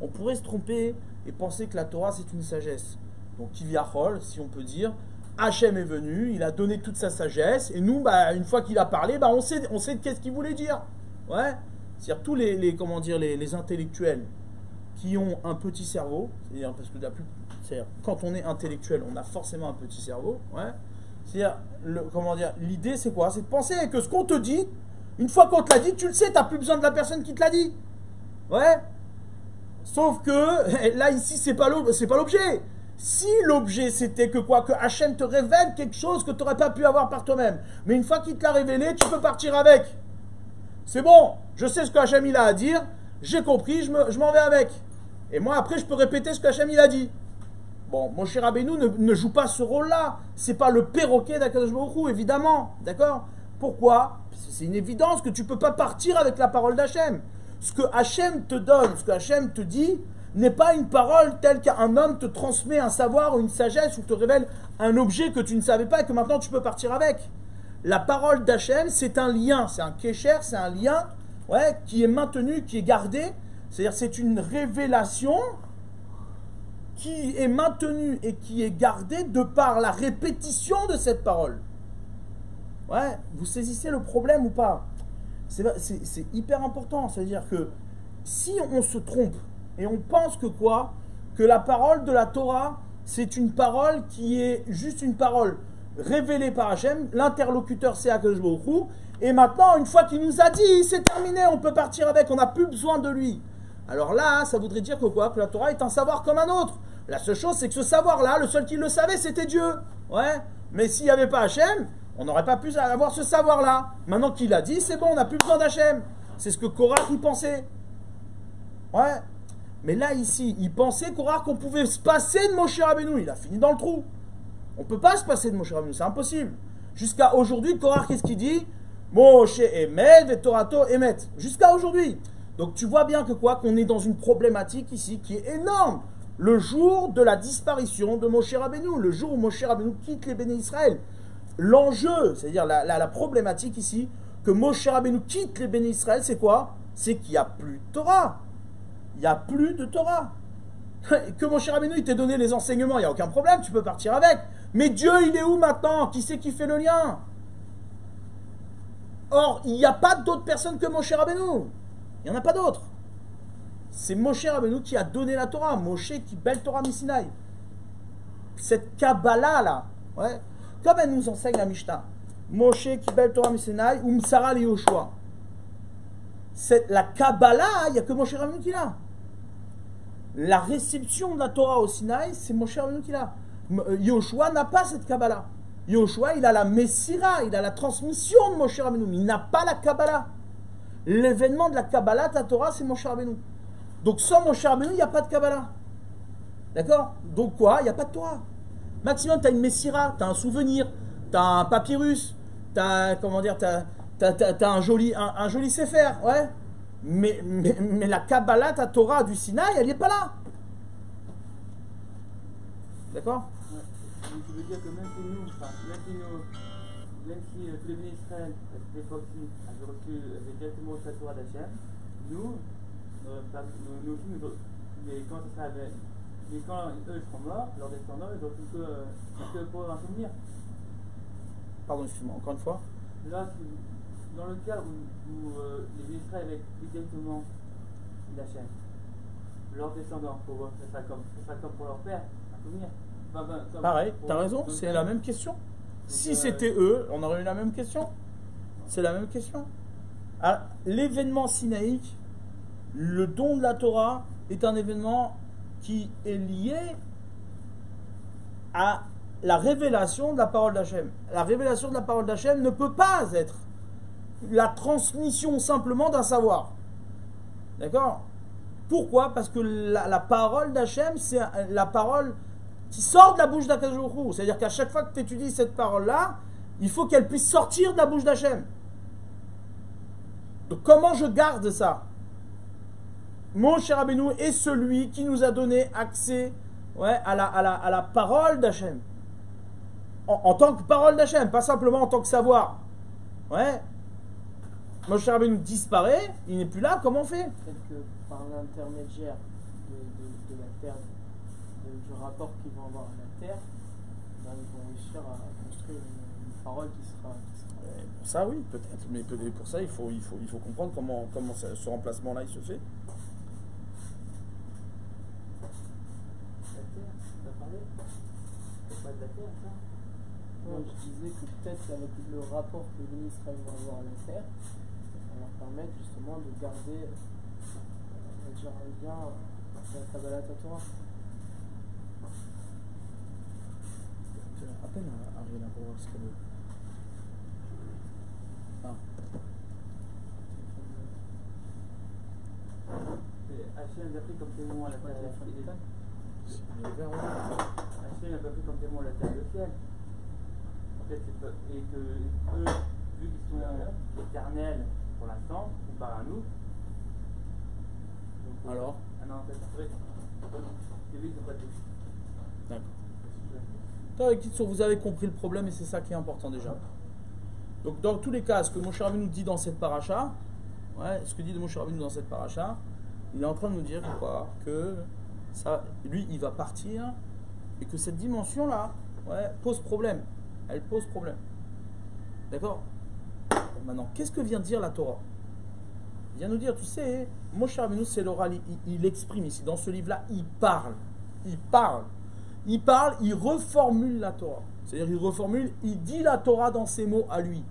on pourrait se tromper et penser que la Torah c'est une sagesse. Donc, Kivyachol, si on peut dire, Hachem est venu, il a donné toute sa sagesse, et nous, bah, une fois qu'il a parlé, bah, on sait qu'est-ce qu'il voulait dire. Ouais. C'est-à-dire tous les intellectuels qui ont un petit cerveau, c'est-à-dire parce que quand on est intellectuel, on a forcément un petit cerveau. Ouais. C'est-à-dire, l'idée c'est quoi? C'est de penser que ce qu'on te dit, une fois qu'on te l'a dit, tu le sais, tu n'as plus besoin de la personne qui te l'a dit. Ouais. Sauf que là ici, c'est pas l'objet. Si l'objet c'était que quoi? Que Hachem te révèle quelque chose que tu n'aurais pas pu avoir par toi-même. Mais une fois qu'il te l'a révélé, tu peux partir avec. C'est bon, je sais ce que Hachem il a à dire, j'ai compris, je m'en vais avec. Et moi après je peux répéter ce que Hachem il a dit. Bon, Moshe Rabbeinu ne joue pas ce rôle-là. C'est pas le perroquet d'Akadosh Baruch Hu, évidemment. D'accord? Pourquoi? Parce que c'est une évidence que tu ne peux pas partir avec la parole d'Hachem. Ce que Hachem te donne, ce que Hachem te dit, n'est pas une parole telle qu'un homme te transmet un savoir ou une sagesse ou te révèle un objet que tu ne savais pas et que maintenant tu peux partir avec. La parole d'Hachem, c'est un lien, c'est un kécher, c'est un lien, ouais, qui est maintenu, qui est gardé. C'est-à-dire c'est une révélation qui est maintenue et qui est gardée de par la répétition de cette parole. Ouais, vous saisissez le problème ou pas? C'est hyper important, c'est-à-dire que si on se trompe, et on pense que quoi? Que la parole de la Torah, c'est une parole qui est juste une parole. révélé par Hachem, l'interlocuteur c'est Akadosh Baruch Hu, et maintenant, une fois qu'il nous a dit, c'est terminé, on peut partir avec, on n'a plus besoin de lui. Alors là, ça voudrait dire que quoi? Que la Torah est un savoir comme un autre. La seule chose, c'est que ce savoir-là, le seul qui le savait, c'était Dieu. Ouais. Mais s'il n'y avait pas Hachem, on n'aurait pas pu avoir ce savoir-là. Maintenant qu'il a dit, c'est bon, on n'a plus besoin d'Hachem. C'est ce que Korach y pensait. Ouais. Mais là, ici, il pensait, Korach, qu'on pouvait se passer de Moshe Rabbeinu. Il a fini dans le trou. On ne peut pas se passer de Moshe Rabbeinu, c'est impossible. Jusqu'à aujourd'hui, Korach, qu'est-ce qu'il dit? Moshe Emet, Vetorato Emet. Jusqu'à aujourd'hui. Donc tu vois bien que quoi? Qu'on est dans une problématique ici qui est énorme. Le jour de la disparition de Moshe Rabbeinu, le jour où Moshe Rabbeinu quitte les Béné Israël. L'enjeu, c'est-à-dire la problématique ici, que Moshe Rabbeinu quitte les Béné Israël, c'est quoi? C'est qu'il n'y a plus de Torah. Il n'y a plus de Torah. Que Moshe Rabbeinu il t'ait donné les enseignements, il n'y a aucun problème, tu peux partir avec. Mais Dieu, il est où maintenant? Qui c'est qui fait le lien? Or, il n'y a pas d'autres personnes que Moshe Rabbeinu. Il n'y en a pas d'autres. C'est Moshe Rabbeinu qui a donné la Torah. Moshe qui belle Torah Missinaï. Cette Kabbalah là, ouais, comme elle nous enseigne la Mishnah. Moshe qui belle Torah Missinaï ou Msara le Yoshua. La Kabbalah, il n'y a que Moshe Rabbeinu qui l'a. La réception de la Torah au Sinaï, c'est Moshe Rabbeinu qui l'a. Yoshua n'a pas cette Kabbalah. Yoshua, il a la Messira, il a la transmission de Moshe Rabbeinu, mais il n'a pas la Kabbalah. L'événement de la Kabbalah, ta Torah, c'est Moshe Rabbeinu. Donc sans Moshe Rabbeinu, il n'y a pas de Kabbalah. D'accord? Donc quoi? Il n'y a pas de Torah. Maximum, tu as une Messira, tu as un souvenir, tu as un papyrus, tu as, comment dire, t'as un joli Sefer, ouais. Mais la Kabbalah, ta Torah du Sinaï, elle n'y est pas là. D'accord? Donc, tu veux dire que même si nous, même si tous les bénis Israël, à cette époque-ci, avaient directement le Torah d'Hachem, nous aussi, quand ça sera mais quand eux seront morts, leurs descendants, ils n'auront que pour un souvenir. Pardon, excuse-moi, encore une fois. Là, dans le cas où les bénis Israël avaient directement d'Hachem, leurs descendants, ça sera comme pour leur père, un souvenir. Pareil, tu as raison, c'est la même question. Si c'était eux, on aurait eu la même question. C'est la même question. L'événement sinaïque, le don de la Torah, est un événement qui est lié à la révélation de la parole d'Hachem. La révélation de la parole d'Hachem ne peut pas être la transmission simplement d'un savoir. D'accord? Pourquoi? Parce que la parole d'Hachem, c'est la parole qui sort de la bouche d'Akadosh Baruch Hu. C'est-à-dire qu'à chaque fois que tu étudies cette parole-là, il faut qu'elle puisse sortir de la bouche d'Hachem. Donc comment je garde ça? Moshe Rabbeinu est celui qui nous a donné accès, ouais, à la parole d'Hachem. En tant que parole d'Hachem, pas simplement en tant que savoir. Ouais. Moshe Rabbeinu disparaît, il n'est plus là, comment on fait? Peut-être que par l'intermédiaire de la terre, du rapport qu'ils vont avoir à la terre, ben, ils vont réussir à construire une parole qui sera... Pour ça, oui, peut-être. Mais pour ça, il faut comprendre comment ce remplacement-là il se fait. La terre, tu as parlé? C'est pas de la terre, ça? Non, je disais que peut-être avec le rapport que les Israël vont avoir à la terre, ça va leur permettre justement de garder on va dire, un lien à la Kabbalah Torah. À peine Ariel pour voir ce qu'elle veut. Hachem a pris comme témoin la terre et le ciel. Hachem a pris comme témoin la terre et le ciel. En fait, et que eux, vu qu'ils sont éternels pour l'instant, comparé à nous. Donc, alors? Ah non, c'est vrai. Les vies ne sont pas tous. D'accord. Vous avez compris le problème et c'est ça qui est important déjà. Donc dans tous les cas, ce que Moshe Rabbeinu nous dit dans cette paracha, ouais, ce que dit Moshe Rabbeinu dans cette paracha, il est en train de nous dire quoi, que ça, lui, il va partir et que cette dimension-là, ouais, pose problème. Elle pose problème. D'accord? Maintenant, qu'est-ce que vient dire la Torah? Il vient nous dire, tu sais, Moshe Rabbeinu, c'est l'oral, il exprime ici, dans ce livre-là, il parle, il reformule la Torah. C'est-à-dire, il reformule, il dit la Torah dans ses mots à lui.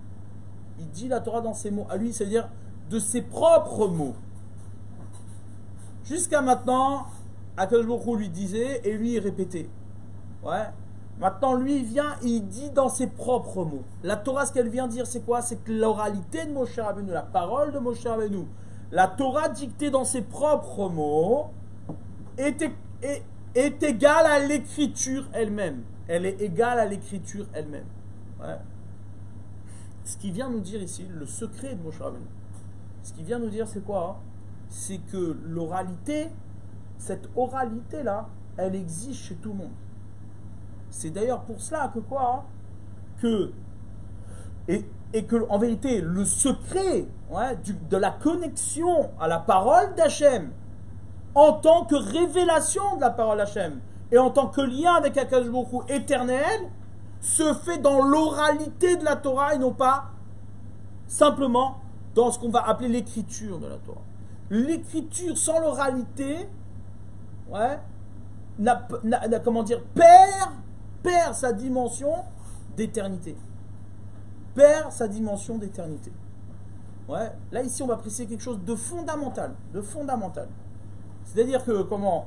Il dit la Torah dans ses mots à lui, c'est-à-dire de ses propres mots. Jusqu'à maintenant, Akadosh Baruch Hu lui disait et lui il répétait. Ouais. Maintenant, lui, il vient et il dit dans ses propres mots. La Torah, ce qu'elle vient dire, c'est quoi? C'est que l'oralité de Moshe Rabbeinu, la parole de Moshe Rabbeinu, la Torah dictée dans ses propres mots, est égale à l'écriture elle-même. Elle est égale à l'écriture elle-même. Ouais. Ce qu'il vient nous dire ici, le secret de Moshe Rabbeinu, ce qu'il vient nous dire, c'est quoi? C'est que l'oralité, cette oralité-là, elle existe chez tout le monde. C'est d'ailleurs pour cela que quoi? Et que, en vérité, le secret de la connexion à la parole d'Hachem, en tant que révélation de la parole d'Hachem, et en tant que lien avec Akadosh Baruch Hu éternel, se fait dans l'oralité de la Torah et non pas simplement dans ce qu'on va appeler l'écriture de la Torah. L'écriture sans l'oralité, perd sa dimension d'éternité. Perd sa dimension d'éternité. Ouais. Là, ici, on va préciser quelque chose de fondamental. De fondamental. C'est-à-dire que, comment...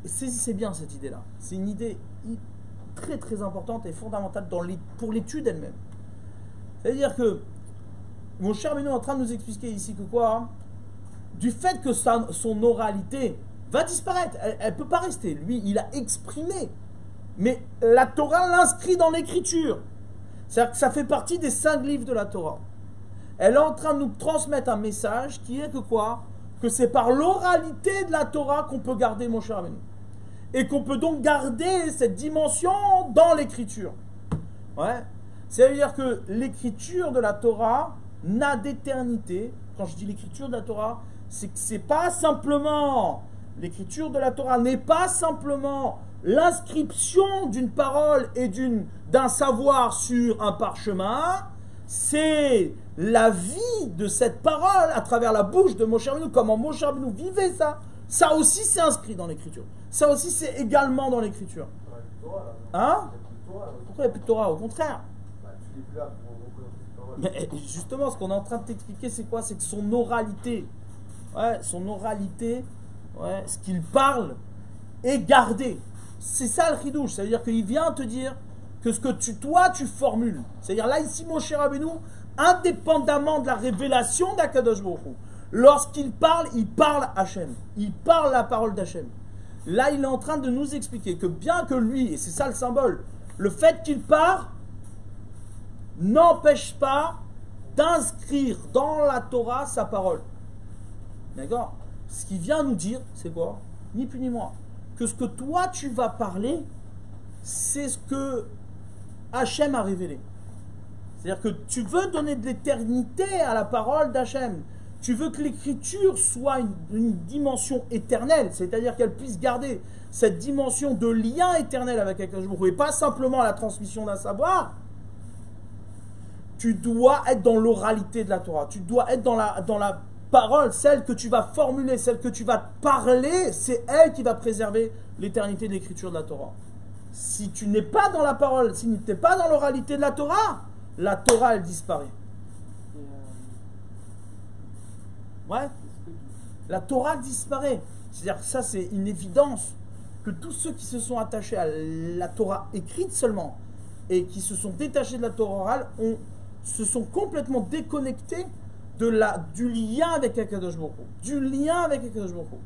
Saisissez bien cette idée-là. C'est une idée très très importante et fondamentale pour l'étude elle-même. C'est-à-dire que mon cher Benoît est en train de nous expliquer ici que quoi, du fait que son oralité va disparaître, elle ne peut pas rester. Lui, il a exprimé. Mais la Torah l'inscrit dans l'écriture. C'est-à-dire que ça fait partie des 5 livres de la Torah. Elle est en train de nous transmettre un message qui est que quoi? Que c'est par l'oralité de la Torah qu'on peut garder mon cher Benoît. Et qu'on peut donc garder cette dimension dans l'écriture. Ouais. C'est-à-dire que l'écriture de la Torah n'a d'éternité. Quand je dis l'écriture de la Torah, c'est que c'est pas simplement... L'écriture de la Torah n'est pas simplement l'inscription d'une parole et d'un savoir sur un parchemin. C'est la vie de cette parole à travers la bouche de Moshe Rabbeinu. Comment Moshe Rabbeinu vivait ça. Ça aussi, c'est inscrit dans l'écriture. Ça aussi, c'est également dans l'écriture. Hein? Pourquoi il n'y a plus de Torah? Au contraire. Mais justement, ce qu'on est en train de t'expliquer, c'est quoi? C'est que son oralité, son oralité, ce qu'il parle, est gardé. C'est ça le chidouche. Ça veut dire qu'il vient te dire que ce que toi, tu formules. C'est-à-dire là, ici, Moshe Rabbeinu, indépendamment de la révélation d'Akadosh Baruch Hu, lorsqu'il parle Hachem. Il parle la parole d'Hachem. Là, il est en train de nous expliquer que bien que lui, et c'est ça le symbole, le fait qu'il parle n'empêche pas d'inscrire dans la Torah sa parole. D'accord? Ce qu'il vient nous dire, c'est quoi? Ni plus ni moins. Que ce que toi, tu vas parler, c'est ce que Hachem a révélé. C'est-à-dire que tu veux donner de l'éternité à la parole d'Hachem. Tu veux que l'écriture soit une dimension éternelle, c'est-à-dire qu'elle puisse garder cette dimension de lien éternel avec Akadosh Baruch Hu et pas simplement la transmission d'un savoir. Tu dois être dans l'oralité de la Torah. Tu dois être dans la parole, celle que tu vas formuler, celle que tu vas parler, c'est elle qui va préserver l'éternité de l'écriture de la Torah. Si tu n'es pas dans la parole, si tu n'es pas dans l'oralité de la Torah elle disparaît. Ouais. La Torah disparaît. C'est-à-dire que ça, c'est une évidence que tous ceux qui se sont attachés à la Torah écrite seulement et qui se sont détachés de la Torah orale se sont complètement déconnectés du lien avec Akadosh Baruch Hu. Du lien avec Akadosh Baruch Hu.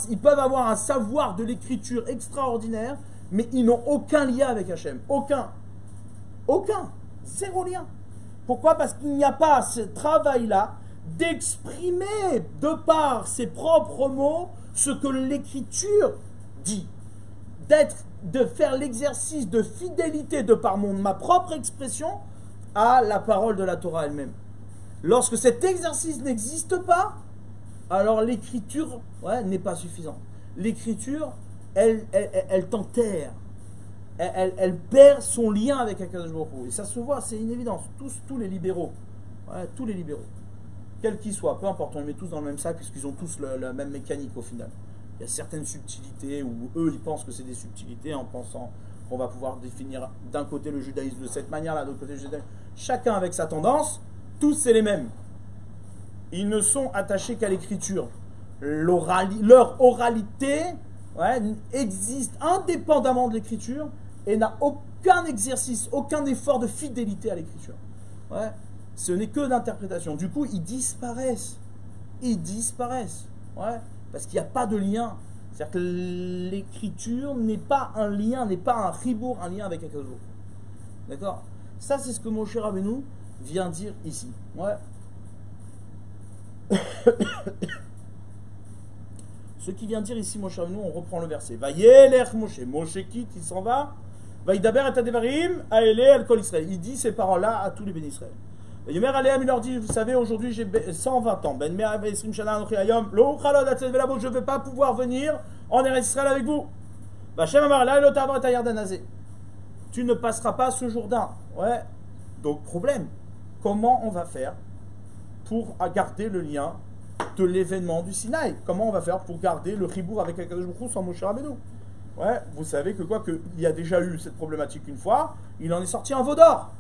Ils peuvent avoir un savoir de l'écriture extraordinaire, mais ils n'ont aucun lien avec Hachem. Aucun. Zéro lien. Pourquoi? Parce qu'il n'y a pas ce travail-là d'exprimer de par ses propres mots ce que l'écriture dit. De faire l'exercice de fidélité de par ma propre expression à la parole de la Torah elle-même. Lorsque cet exercice n'existe pas, alors l'écriture n'est pas suffisante. L'écriture, elle t'enterre. Elle perd son lien avec Akadosh Baruch Hu. Et ça se voit, c'est une évidence. Tous les libéraux. Tous les libéraux. quel qu'il soit, peu importe, on les met tous dans le même sac puisqu'ils ont tous la même mécanique au final. Il y a certaines subtilités où eux ils pensent que c'est des subtilités en pensant qu'on va pouvoir définir d'un côté le judaïsme de cette manière, de l'autre côté le judaïsme. Chacun avec sa tendance, tous c'est les mêmes. Ils ne sont attachés qu'à l'écriture. Leur oralité existe indépendamment de l'écriture et n'a aucun exercice, aucun effort de fidélité à l'écriture. Ouais. Ce n'est que d'interprétation. Du coup, ils disparaissent. Ils disparaissent. Ouais. Parce qu'il n'y a pas de lien. C'est-à-dire que l'écriture n'est pas un lien, n'est pas un ribour, un lien avec un cadeau. D'accord? Ça, c'est ce que Moshe Rabbeinu vient dire ici. Ouais. Ce qui vient dire ici, Moshe Rabbeinu, on reprend le verset. Vayelech Moshe. Moshe quitte, il s'en va. Vaïdaber et Adevarim, Aele al Kol Israël. Il dit ces paroles-là à tous les bénis Israël. Yomer Aleam, il leur dit, vous savez, aujourd'hui j'ai 120 ans. Ben Mer Esrim Shana Anochi Hayom, Lo Uchalod Atzed Velavo, je ne vais pas pouvoir venir en Eretz Israël avec vous. Vachem Amar La Elot Avot Hayardan Azeh. Tu ne passeras pas ce Jourdain. Ouais. Donc problème. Comment on va faire pour garder le lien de l'événement du Sinaï? Comment on va faire pour garder le ribour avec Akadosh Baruch Hu sans Moshe Rabbeinu? Ouais, vous savez que quoi qu'il y a déjà eu cette problématique une fois, il en est sorti un veau d'or.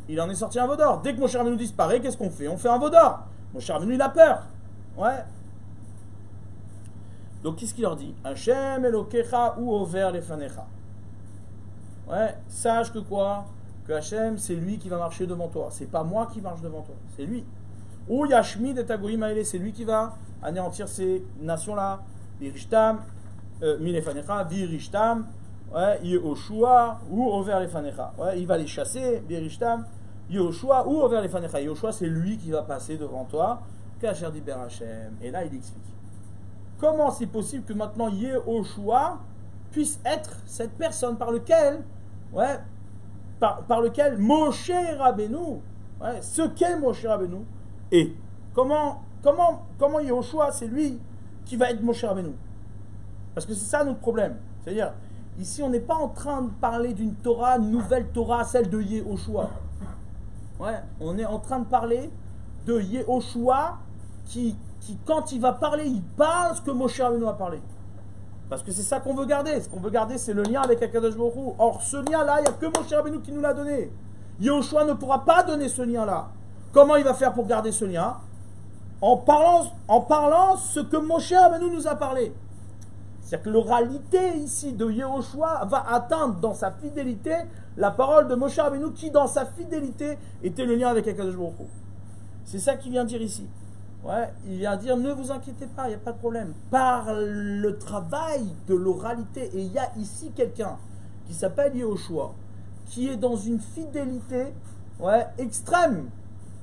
Il en est sorti un veau d'or. Dès que Moshe Rabbeinu disparaît, qu'est-ce qu'on fait? On fait un veau d'or. Moshe Rabbeinu, il a peur. Ouais. Donc qu'est-ce qu'il leur dit? Hashem Elokecha ou over lefanecha. Ouais, sache que quoi? Que Hashem, c'est lui qui va marcher devant toi. C'est pas moi qui marche devant toi. C'est lui. Ou Yashmid et Tagoïm Aele, c'est lui qui va anéantir ces nations-là. Virishtam, Milefanecha, Virishtam, Yehoshua, ou Over Lefanecha. Ouais, il va les chasser, Virishtam, Yehoshua, ou Over Lefanecha. Yehoshua, c'est lui qui va passer devant toi. Kacher Diber Hashem. Et là, il explique. Comment c'est possible que maintenant Yehoshua puisse être cette personne par lequel, par lequel Moshe Rabbeinu, ce qu'est Moshe Rabbeinu, et comment Yehoshua, c'est lui qui va être Moshe Rabbeinu. Parce que c'est ça notre problème. C'est-à-dire, ici, on n'est pas en train de parler d'une Torah, une nouvelle Torah, celle de Yehoshua. Ouais, on est en train de parler de Yehoshua qui, quand il va parler, il parle ce que Moshe Rabbeinu a parlé. Parce que c'est ça qu'on veut garder. Ce qu'on veut garder, c'est le lien avec Akadosh Baruch Hu. Or, ce lien-là, il n'y a que Moshe Rabbeinu qui nous l'a donné. Yehoshua ne pourra pas donner ce lien-là. Comment il va faire pour garder ce lien? En parlant ce que Moshe Rabbeinu nous a parlé. C'est-à-dire que l'oralité ici de Yehoshua va atteindre dans sa fidélité la parole de Moshe Rabbeinu qui, dans sa fidélité, était le lien avec Akadosh Baruch Hu. C'est ça qu'il vient dire ici. Ouais, il vient dire, ne vous inquiétez pas, il n'y a pas de problème. Par le travail de l'oralité, et il y a ici quelqu'un qui s'appelle Yehoshua, qui est dans une fidélité extrême.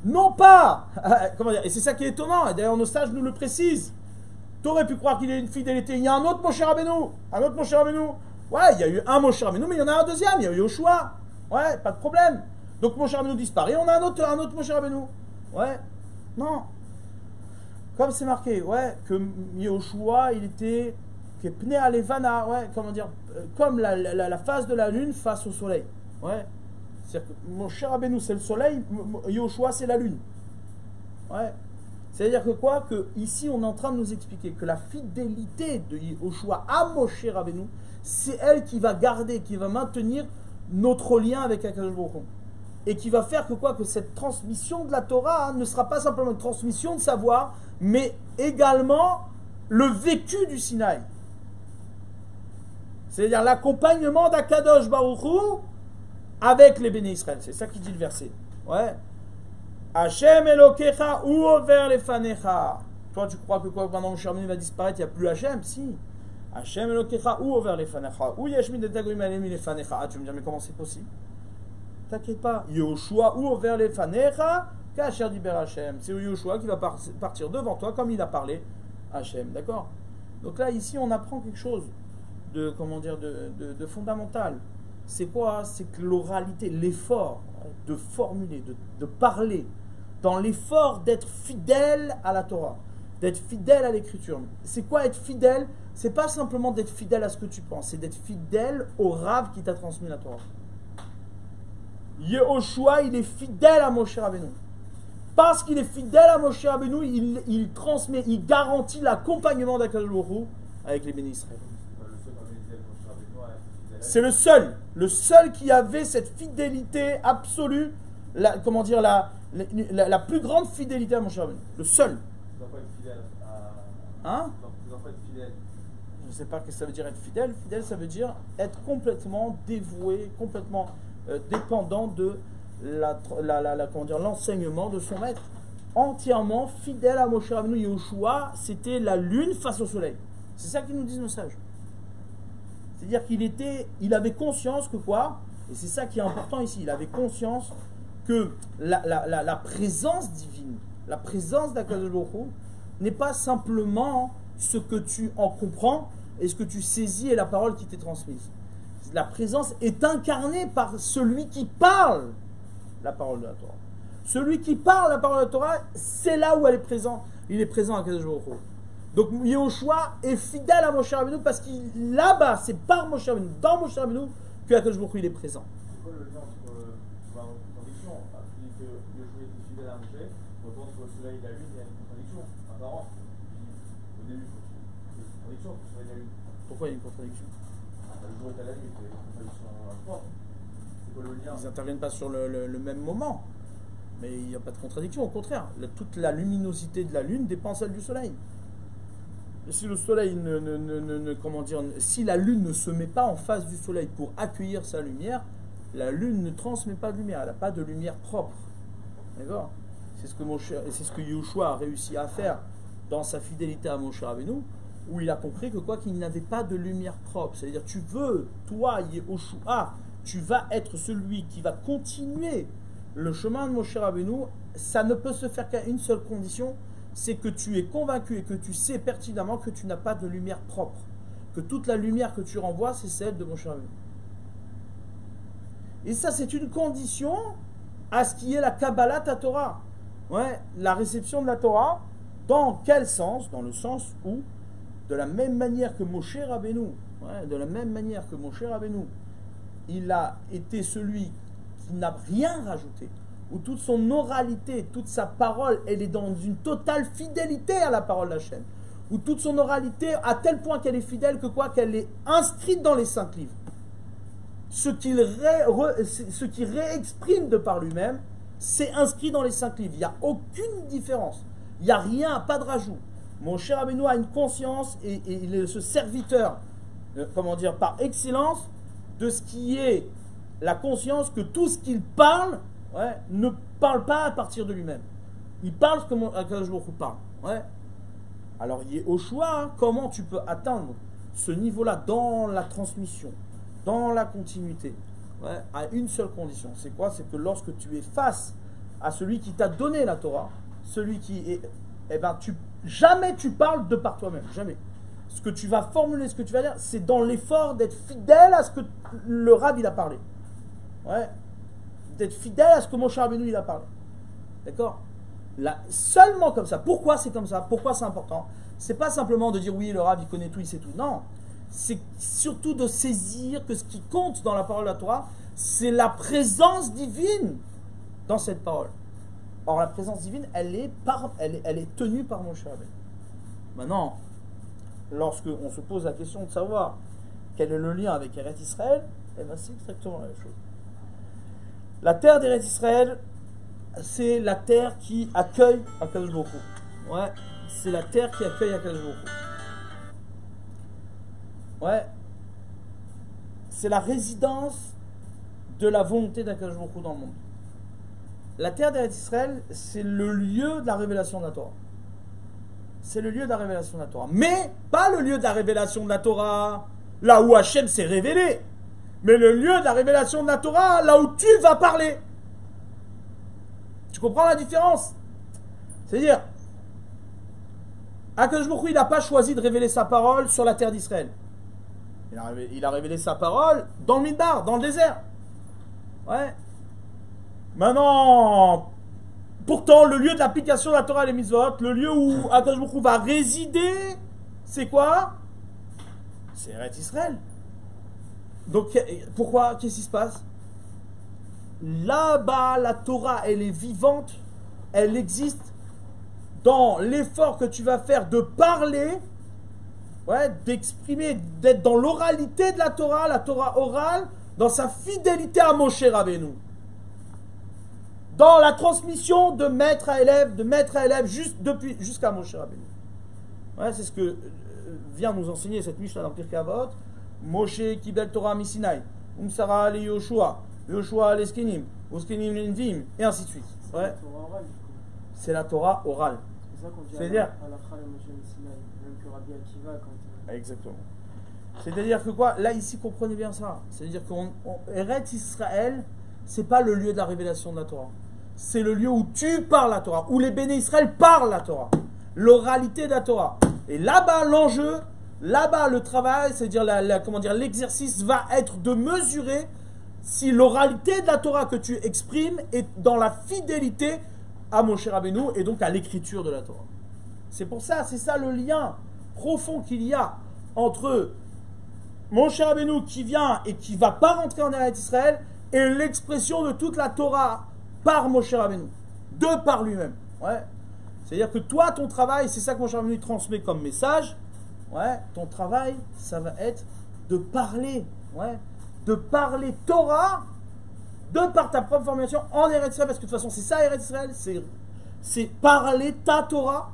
Non pas, comment dire, et c'est ça qui est étonnant, et d'ailleurs nos sages nous le précisent. Tu aurais pu croire qu'il a une fidélité. Il y a un autre Moshe Rabbeinu. Un autre Moshe Rabbeinu. Ouais, il y a eu un Moshe Rabbeinu, mais il y en a un deuxième. Il y a eu Yehoshua. Ouais, pas de problème. Donc Moshe Rabbeinu disparaît, on a un autre Moshe Rabbeinu. Ouais, non. Comme c'est marqué, que Yehoshua, il était Pnei Alevana, comment dire, comme la face de la lune face au soleil. Ouais. C'est-à-dire que Moshe Rabbeinu, c'est le soleil, Yehoshua, c'est la lune. Ouais. C'est-à-dire que quoi? Que ici, on est en train de nous expliquer que la fidélité de Yehoshua à Moshe Rabbeinu, c'est elle qui va garder, qui va maintenir notre lien avec Akadosh Baruch Hu. Et qui va faire que quoi? Que cette transmission de la Torah ne sera pas simplement une transmission de savoir, mais également le vécu du Sinaï. C'est-à-dire l'accompagnement d'Akadosh Baruch Hu avec les bénis Israël. C'est ça qui dit le verset. Ouais. Hashem Elokecha ou over lefanecha. Toi, tu crois que quoi? Pendant que Moshe va disparaître, il n'y a plus Hashem? Si. Hashem Elokecha ou over lefanecha. Ou Yashmid et Tagoim Alemi lefanecha. Ah, tu me dis, mais comment c'est possible? T'inquiète pas. Yehoshua ou over lefanecha. Kacher Diber Hashem. C'est Yehoshua qui va partir devant toi comme il a parlé Hashem. D'accord? Donc là, ici, on apprend quelque chose de, comment dire, de fondamental. C'est quoi? C'est que l'oralité, l'effort de formuler, de parler, dans l'effort d'être fidèle à la Torah, d'être fidèle à l'écriture. C'est quoi être fidèle? C'est pas simplement d'être fidèle à ce que tu penses, c'est d'être fidèle au Rav qui t'a transmis la Torah. Yehoshua, il est fidèle à Moshe Rabbeinu. Parce qu'il est fidèle à Moshe Rabbeinu, il transmet, il garantit l'accompagnement d'Akadosh Baruch Hu avec les bénis Israël. C'est le seul qui avait cette fidélité absolue, la plus grande fidélité à Moshe Rabbeinu. Le seul. Tu dois pas être fidèle Hein? Tu dois pas être fidèle. Je ne sais pas ce que ça veut dire être fidèle. Fidèle, ça veut dire être complètement dévoué, complètement dépendant de l'enseignement de son maître. Entièrement fidèle à Moshe Rabbeinu. Yehoshua, c'était la lune face au soleil. C'est ça qu'ils nous disent nos sages. C'est-à-dire il avait conscience que quoi? Et c'est ça qui est important ici. Il avait conscience que la présence divine, la présence d'Akadosh Baruch Hu n'est pas simplement ce que tu en comprends et ce que tu saisis et la parole qui t'est transmise. La présence est incarnée par celui qui parle la parole de la Torah. Celui qui parle la parole de la Torah, c'est là où elle est présente. Il est présent à Akadosh Baruch Hu. Donc Yehoshua est fidèle à Moshe Rabbeinu parce qu'il là-bas, c'est par Moshe Rabbeinu, dans Moshe Rabbeinu, que Akadosh Baruch Hu il est présent. C'est quoi le lien entre une contradiction? Tu dis que Yehoshua était fidèle à Moshe, pourtant entre le soleil et la lune, il y a une contradiction apparente. Au début, il y a une contradiction entre le soleil et la lune. Pourquoi il y a une contradiction? Le jour est à la nuit, il y a une contradiction à trois. C'est quoi le lien? Ils n'interviennent pas sur le même moment. Mais il n'y a pas de contradiction, au contraire. Toute la luminosité de la lune dépend de celle du soleil. Si le soleil si la lune ne se met pas en face du soleil pour accueillir sa lumière, la lune ne transmet pas de lumière, elle n'a pas de lumière propre. D'accord? C'est ce que Yehoshua a réussi à faire dans sa fidélité à Moshe Rabbeinu, où il a compris que quoi qu'il n'avait pas de lumière propre. C'est-à-dire, tu veux, toi, Yehoshua, tu vas être celui qui va continuer le chemin de Moshe Rabbeinu. Ça ne peut se faire qu'à une seule condition, c'est que tu es convaincu et que tu sais pertinemment que tu n'as pas de lumière propre. Que toute la lumière que tu renvoies, c'est celle de Moshe Rabbeinu. Et ça, c'est une condition à ce qui est la Kabbalat Torah. Ouais, la réception de la Torah, dans quel sens? Dans le sens où, de la même manière que Moshe Rabbeinu, il a été celui qui n'a rien rajouté, où toute son oralité, toute sa parole, elle est dans une totale fidélité à la parole d'Hachem, où toute son oralité, à tel point qu'elle est fidèle que quoi, qu'elle est inscrite dans les 5 livres. Ce qu'il réexprime de par lui-même, c'est inscrit dans les 5 livres. Il n'y a aucune différence. Il n'y a rien, pas de rajout. Mon cher Rabbeinu a une conscience et il est ce serviteur, par excellence, de ce qui est la conscience que tout ce qu'il parle, ne parle pas à partir de lui-même. Il parle comme Akadosh Baruch Hu parle. Alors, il est au choix, comment tu peux atteindre ce niveau-là dans la transmission, dans la continuité, à une seule condition. C'est quoi? C'est que lorsque tu es face à celui qui t'a donné la Torah, celui qui est, jamais tu parles de par toi-même, jamais. Ce que tu vas formuler, ce que tu vas dire, c'est dans l'effort d'être fidèle à ce que le Rav il a parlé. D'être fidèle à ce que Moshe Rabbeinu il a parlé. D'accord? Là, seulement comme ça. Pourquoi c'est comme ça? Pourquoi c'est important? C'est pas simplement de dire oui, le Rav il connaît tout, il sait tout. Non. C'est surtout de saisir que ce qui compte dans la parole de la Torah, c'est la présence divine dans cette parole. Or, la présence divine, elle est tenue par Moshe Rabbeinu. Maintenant, lorsque on se pose la question de savoir quel est le lien avec Eretz Israël, c'est exactement la même chose. La terre d'Eretz Israël, c'est la terre qui accueille Akadosh Baruch Hu. C'est la terre qui accueille Akadosh Baruch Hu. C'est la résidence de la volonté d'Akadosh Baruch Hu dans le monde. La terre d'Eretz Israël, c'est le lieu de la révélation de la Torah. C'est le lieu de la révélation de la Torah. Mais pas le lieu de la révélation de la Torah, là où Hachem s'est révélé. Mais le lieu de la révélation de la Torah, là où tu vas parler. Tu comprends la différence? C'est-à-dire, Akadosh Baruch Hu, il n'a pas choisi de révéler sa parole sur la terre d'Israël. Il a révélé sa parole dans le Midbar, dans le désert. Maintenant, pourtant, le lieu de l'application de la Torah et les mitzvot, le lieu où Akadosh Baruch Hu va résider, c'est quoi? C'est Eretz Israël. Donc, pourquoi? Qu'est-ce qui se passe? Là-bas, la Torah, elle est vivante elle existe dans l'effort que tu vas faire de parler, ouais, d'exprimer, d'être dans l'oralité de la Torah orale, dans sa fidélité à Moshe Rabbeinu. Dans la transmission de maître à élève, jusqu'à Moshe Rabbeinu. Ouais, c'est ce que vient nous enseigner cette Mishnah dans Pirkei Avot. Moshe kibel Torah misinaï, Sarah le Yoshua, Yoshua le Skenim, Skenim le Nvim, et ainsi de suite. Ouais. C'est la Torah orale. C'est ça qu'on dit C'est-à-dire à la Khala Moshe Sinai, même que Rabbi Akiva quand. Exactement. C'est-à-dire que quoi? Là, ici, comprenez bien ça. C'est-à-dire qu'Eretz Israël, c'est pas le lieu de la révélation de la Torah. C'est le lieu où tu parles la Torah, où les béné Israël parlent la Torah. L'oralité de la Torah. Et là-bas, l'enjeu, là-bas, le travail, c'est-à-dire l'exercice va être de mesurer si l'oralité de la Torah que tu exprimes est dans la fidélité à Moshe Rabbeinu et donc à l'écriture de la Torah. C'est pour ça, c'est ça le lien profond qu'il y a entre Moshe Rabbeinu qui vient et qui ne va pas rentrer en Eretz Israël et l'expression de toute la Torah par Moshe Rabbeinu, de par lui-même. Ouais. C'est-à-dire que toi, ton travail, c'est ça que Moshe Rabbeinu transmet comme message. Ouais. Ton travail, ça va être de parler, ouais, de parler Torah de par ta propre formation en Eretz Israël, parce que de toute façon, c'est ça Eretz Israël, c'est parler ta Torah,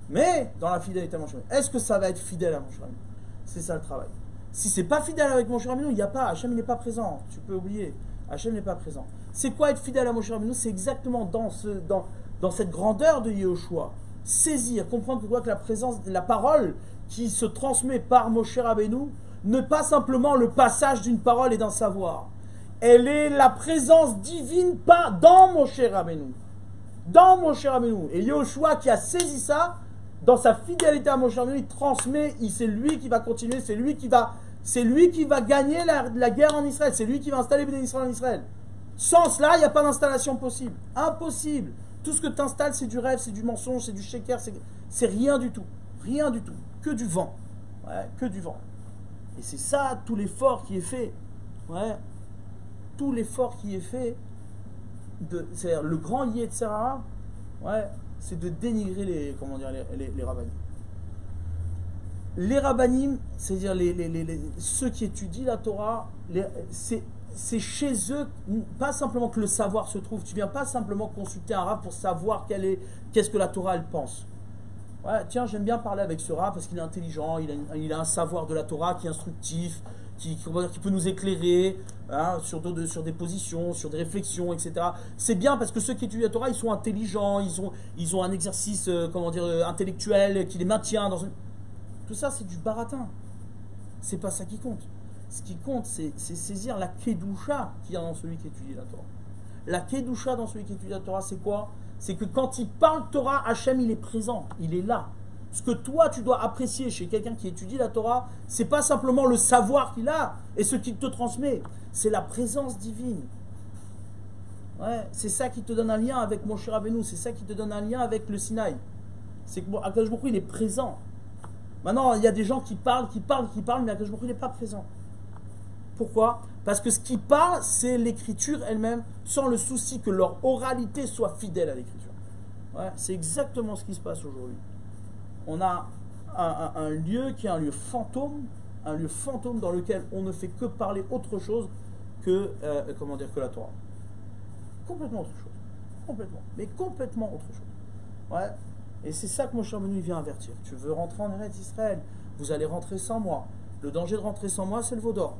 mais dans la fidélité à Moshe Rabbeinu. Est-ce que ça va être fidèle à Moshe Rabbeinu? C'est ça le travail. Si c'est pas fidèle avec Moshe Rabbeinu, il n'y a pas, Hachem n'est pas présent, tu peux oublier, Hachem n'est pas présent. C'est quoi être fidèle à Moshe Rabbeinu? C'est exactement dans cette grandeur de Yehoshua, saisir, comprendre que la présence, la parole qui se transmet par Moshe Rabbeinu n'est pas simplement le passage d'une parole et d'un savoir. Elle est la présence divine pas dans Moshe Rabbeinu. Dans Moshe Rabbeinu. Et Yehoshua qui a saisi ça, dans sa fidélité à Moshe Rabbeinu, il transmet, c'est lui qui va continuer, c'est lui qui va gagner la guerre en Israël, c'est lui qui va installer Béné Israël en Israël. Sans cela, il n'y a pas d'installation possible. Impossible. Tout ce que tu installes, c'est du rêve, c'est du mensonge, c'est du shaker, c'est rien du tout. Rien du tout. Que du vent. Ouais, que du vent. Et c'est ça, tout l'effort qui est fait. Ouais. Tout l'effort qui est fait, c'est-à-dire le grand Yetzirah, ouais, c'est de dénigrer les rabbanim. Les rabbanim, c'est-à-dire ceux qui étudient la Torah, c'est chez eux, pas simplement que le savoir se trouve, tu viens pas simplement consulter un rabbin pour savoir qu'est-ce que la Torah elle pense. Ouais, tiens, j'aime bien parler avec ce rabbin parce qu'il est intelligent, il a un savoir de la Torah qui est instructif, qui peut nous éclairer, hein, sur des positions, sur des réflexions, etc. C'est bien parce que ceux qui étudient la Torah, ils sont intelligents, ils ont un exercice intellectuel qui les maintient dans une... Tout ça, c'est du baratin. C'est pas ça qui compte. Ce qui compte, c'est saisir la kedusha qu'il y a dans celui qui étudie la Torah. La kedusha dans celui qui étudie la Torah, c'est quoi? C'est que quand il parle Torah, Hachem, il est présent, il est là. Ce que toi, tu dois apprécier chez quelqu'un qui étudie la Torah, c'est pas simplement le savoir qu'il a et ce qu'il te transmet, c'est la présence divine. Ouais, c'est ça qui te donne un lien avec Moshe Rabbeinu, c'est ça qui te donne un lien avec le Sinaï. C'est que Akadosh Baruch Hu, il est présent. Maintenant, il y a des gens qui parlent, mais Akadosh Baruch Hu, il n'est pas présent. Pourquoi? Parce que ce qui parle, c'est l'écriture elle-même, sans le souci que leur oralité soit fidèle à l'écriture. Ouais, c'est exactement ce qui se passe aujourd'hui. On a un lieu qui est un lieu fantôme dans lequel on ne fait que parler autre chose que la Torah. Complètement autre chose. Complètement autre chose. Ouais. Et c'est ça que Moshe Rabbeinu vient avertir. Tu veux rentrer en Eretz Israël, vous allez rentrer sans moi. Le danger de rentrer sans moi, c'est le veau d'or.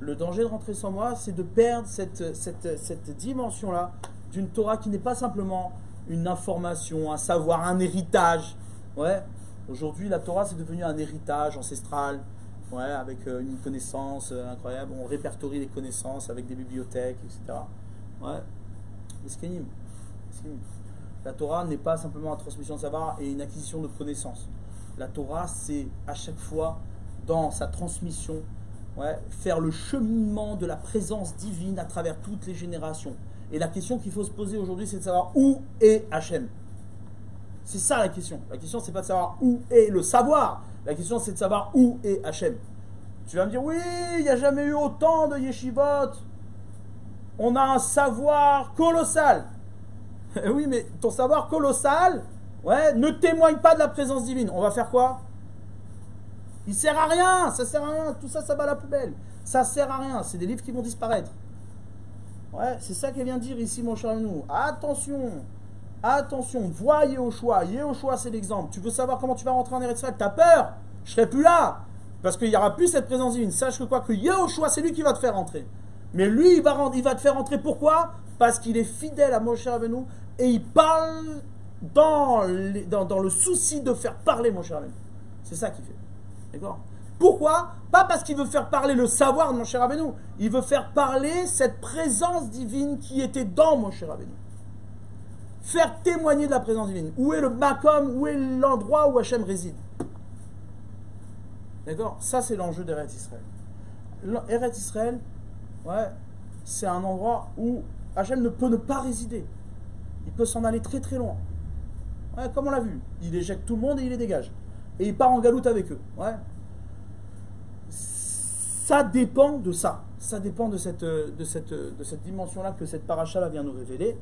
Le danger de rentrer sans moi, c'est de perdre cette dimension-là d'une Torah qui n'est pas simplement une information, un savoir, un héritage. Ouais. Aujourd'hui, la Torah, c'est devenu un héritage ancestral, ouais, avec une connaissance incroyable. On répertorie les connaissances avec des bibliothèques, etc. Ouais. Eskenim. La Torah n'est pas simplement une transmission de savoir et une acquisition de connaissances. La Torah, c'est à chaque fois, dans sa transmission, ouais, faire le cheminement de la présence divine à travers toutes les générations. Et la question qu'il faut se poser aujourd'hui, c'est de savoir où est Hachem. C'est ça la question. La question, c'est pas de savoir où est le savoir. La question, c'est de savoir où est Hachem. Tu vas me dire, oui, il n'y a jamais eu autant de yeshivot. On a un savoir colossal. Oui, mais ton savoir colossal, ouais, ne témoigne pas de la présence divine. On va faire quoi? Il sert à rien, ça sert à rien, tout ça, ça va à la poubelle. Ça sert à rien, c'est des livres qui vont disparaître. Ouais, c'est ça qu'elle vient de dire ici, mon cher nous. Attention, attention, vois Yehoshua. Yehoshua, c'est l'exemple. Tu veux savoir comment tu vas rentrer en Eretz Israël? T'as peur? Je serai plus là. Parce qu'il n'y aura plus cette présence divine. Sache que quoi? Que Yehoshua, c'est lui qui va te faire rentrer. Mais lui, il va te faire rentrer. Pourquoi? Parce qu'il est fidèle à Moshe Rabbeinu et il parle dans le souci de faire parler Moshe Rabbeinu. C'est ça qu'il fait. D'accord? Pourquoi? Pas parce qu'il veut faire parler le savoir de Moshe Rabbeinu. Il veut faire parler cette présence divine qui était dans Moshe Rabbeinu. Faire témoigner de la présence divine. Où est le makom? Où est l'endroit où Hachem réside? D'accord? Ça, c'est l'enjeu d'Eretz Israël. Eretz Israël, ouais, c'est un endroit où Hachem ne peut ne pas résider. Il peut s'en aller très très loin. Ouais, comme on l'a vu. Il éjecte tout le monde et il les dégage. Et il part en galoute avec eux. Ouais. Ça dépend de ça. Ça dépend de cette dimension-là que cette paracha-là vient nous révéler.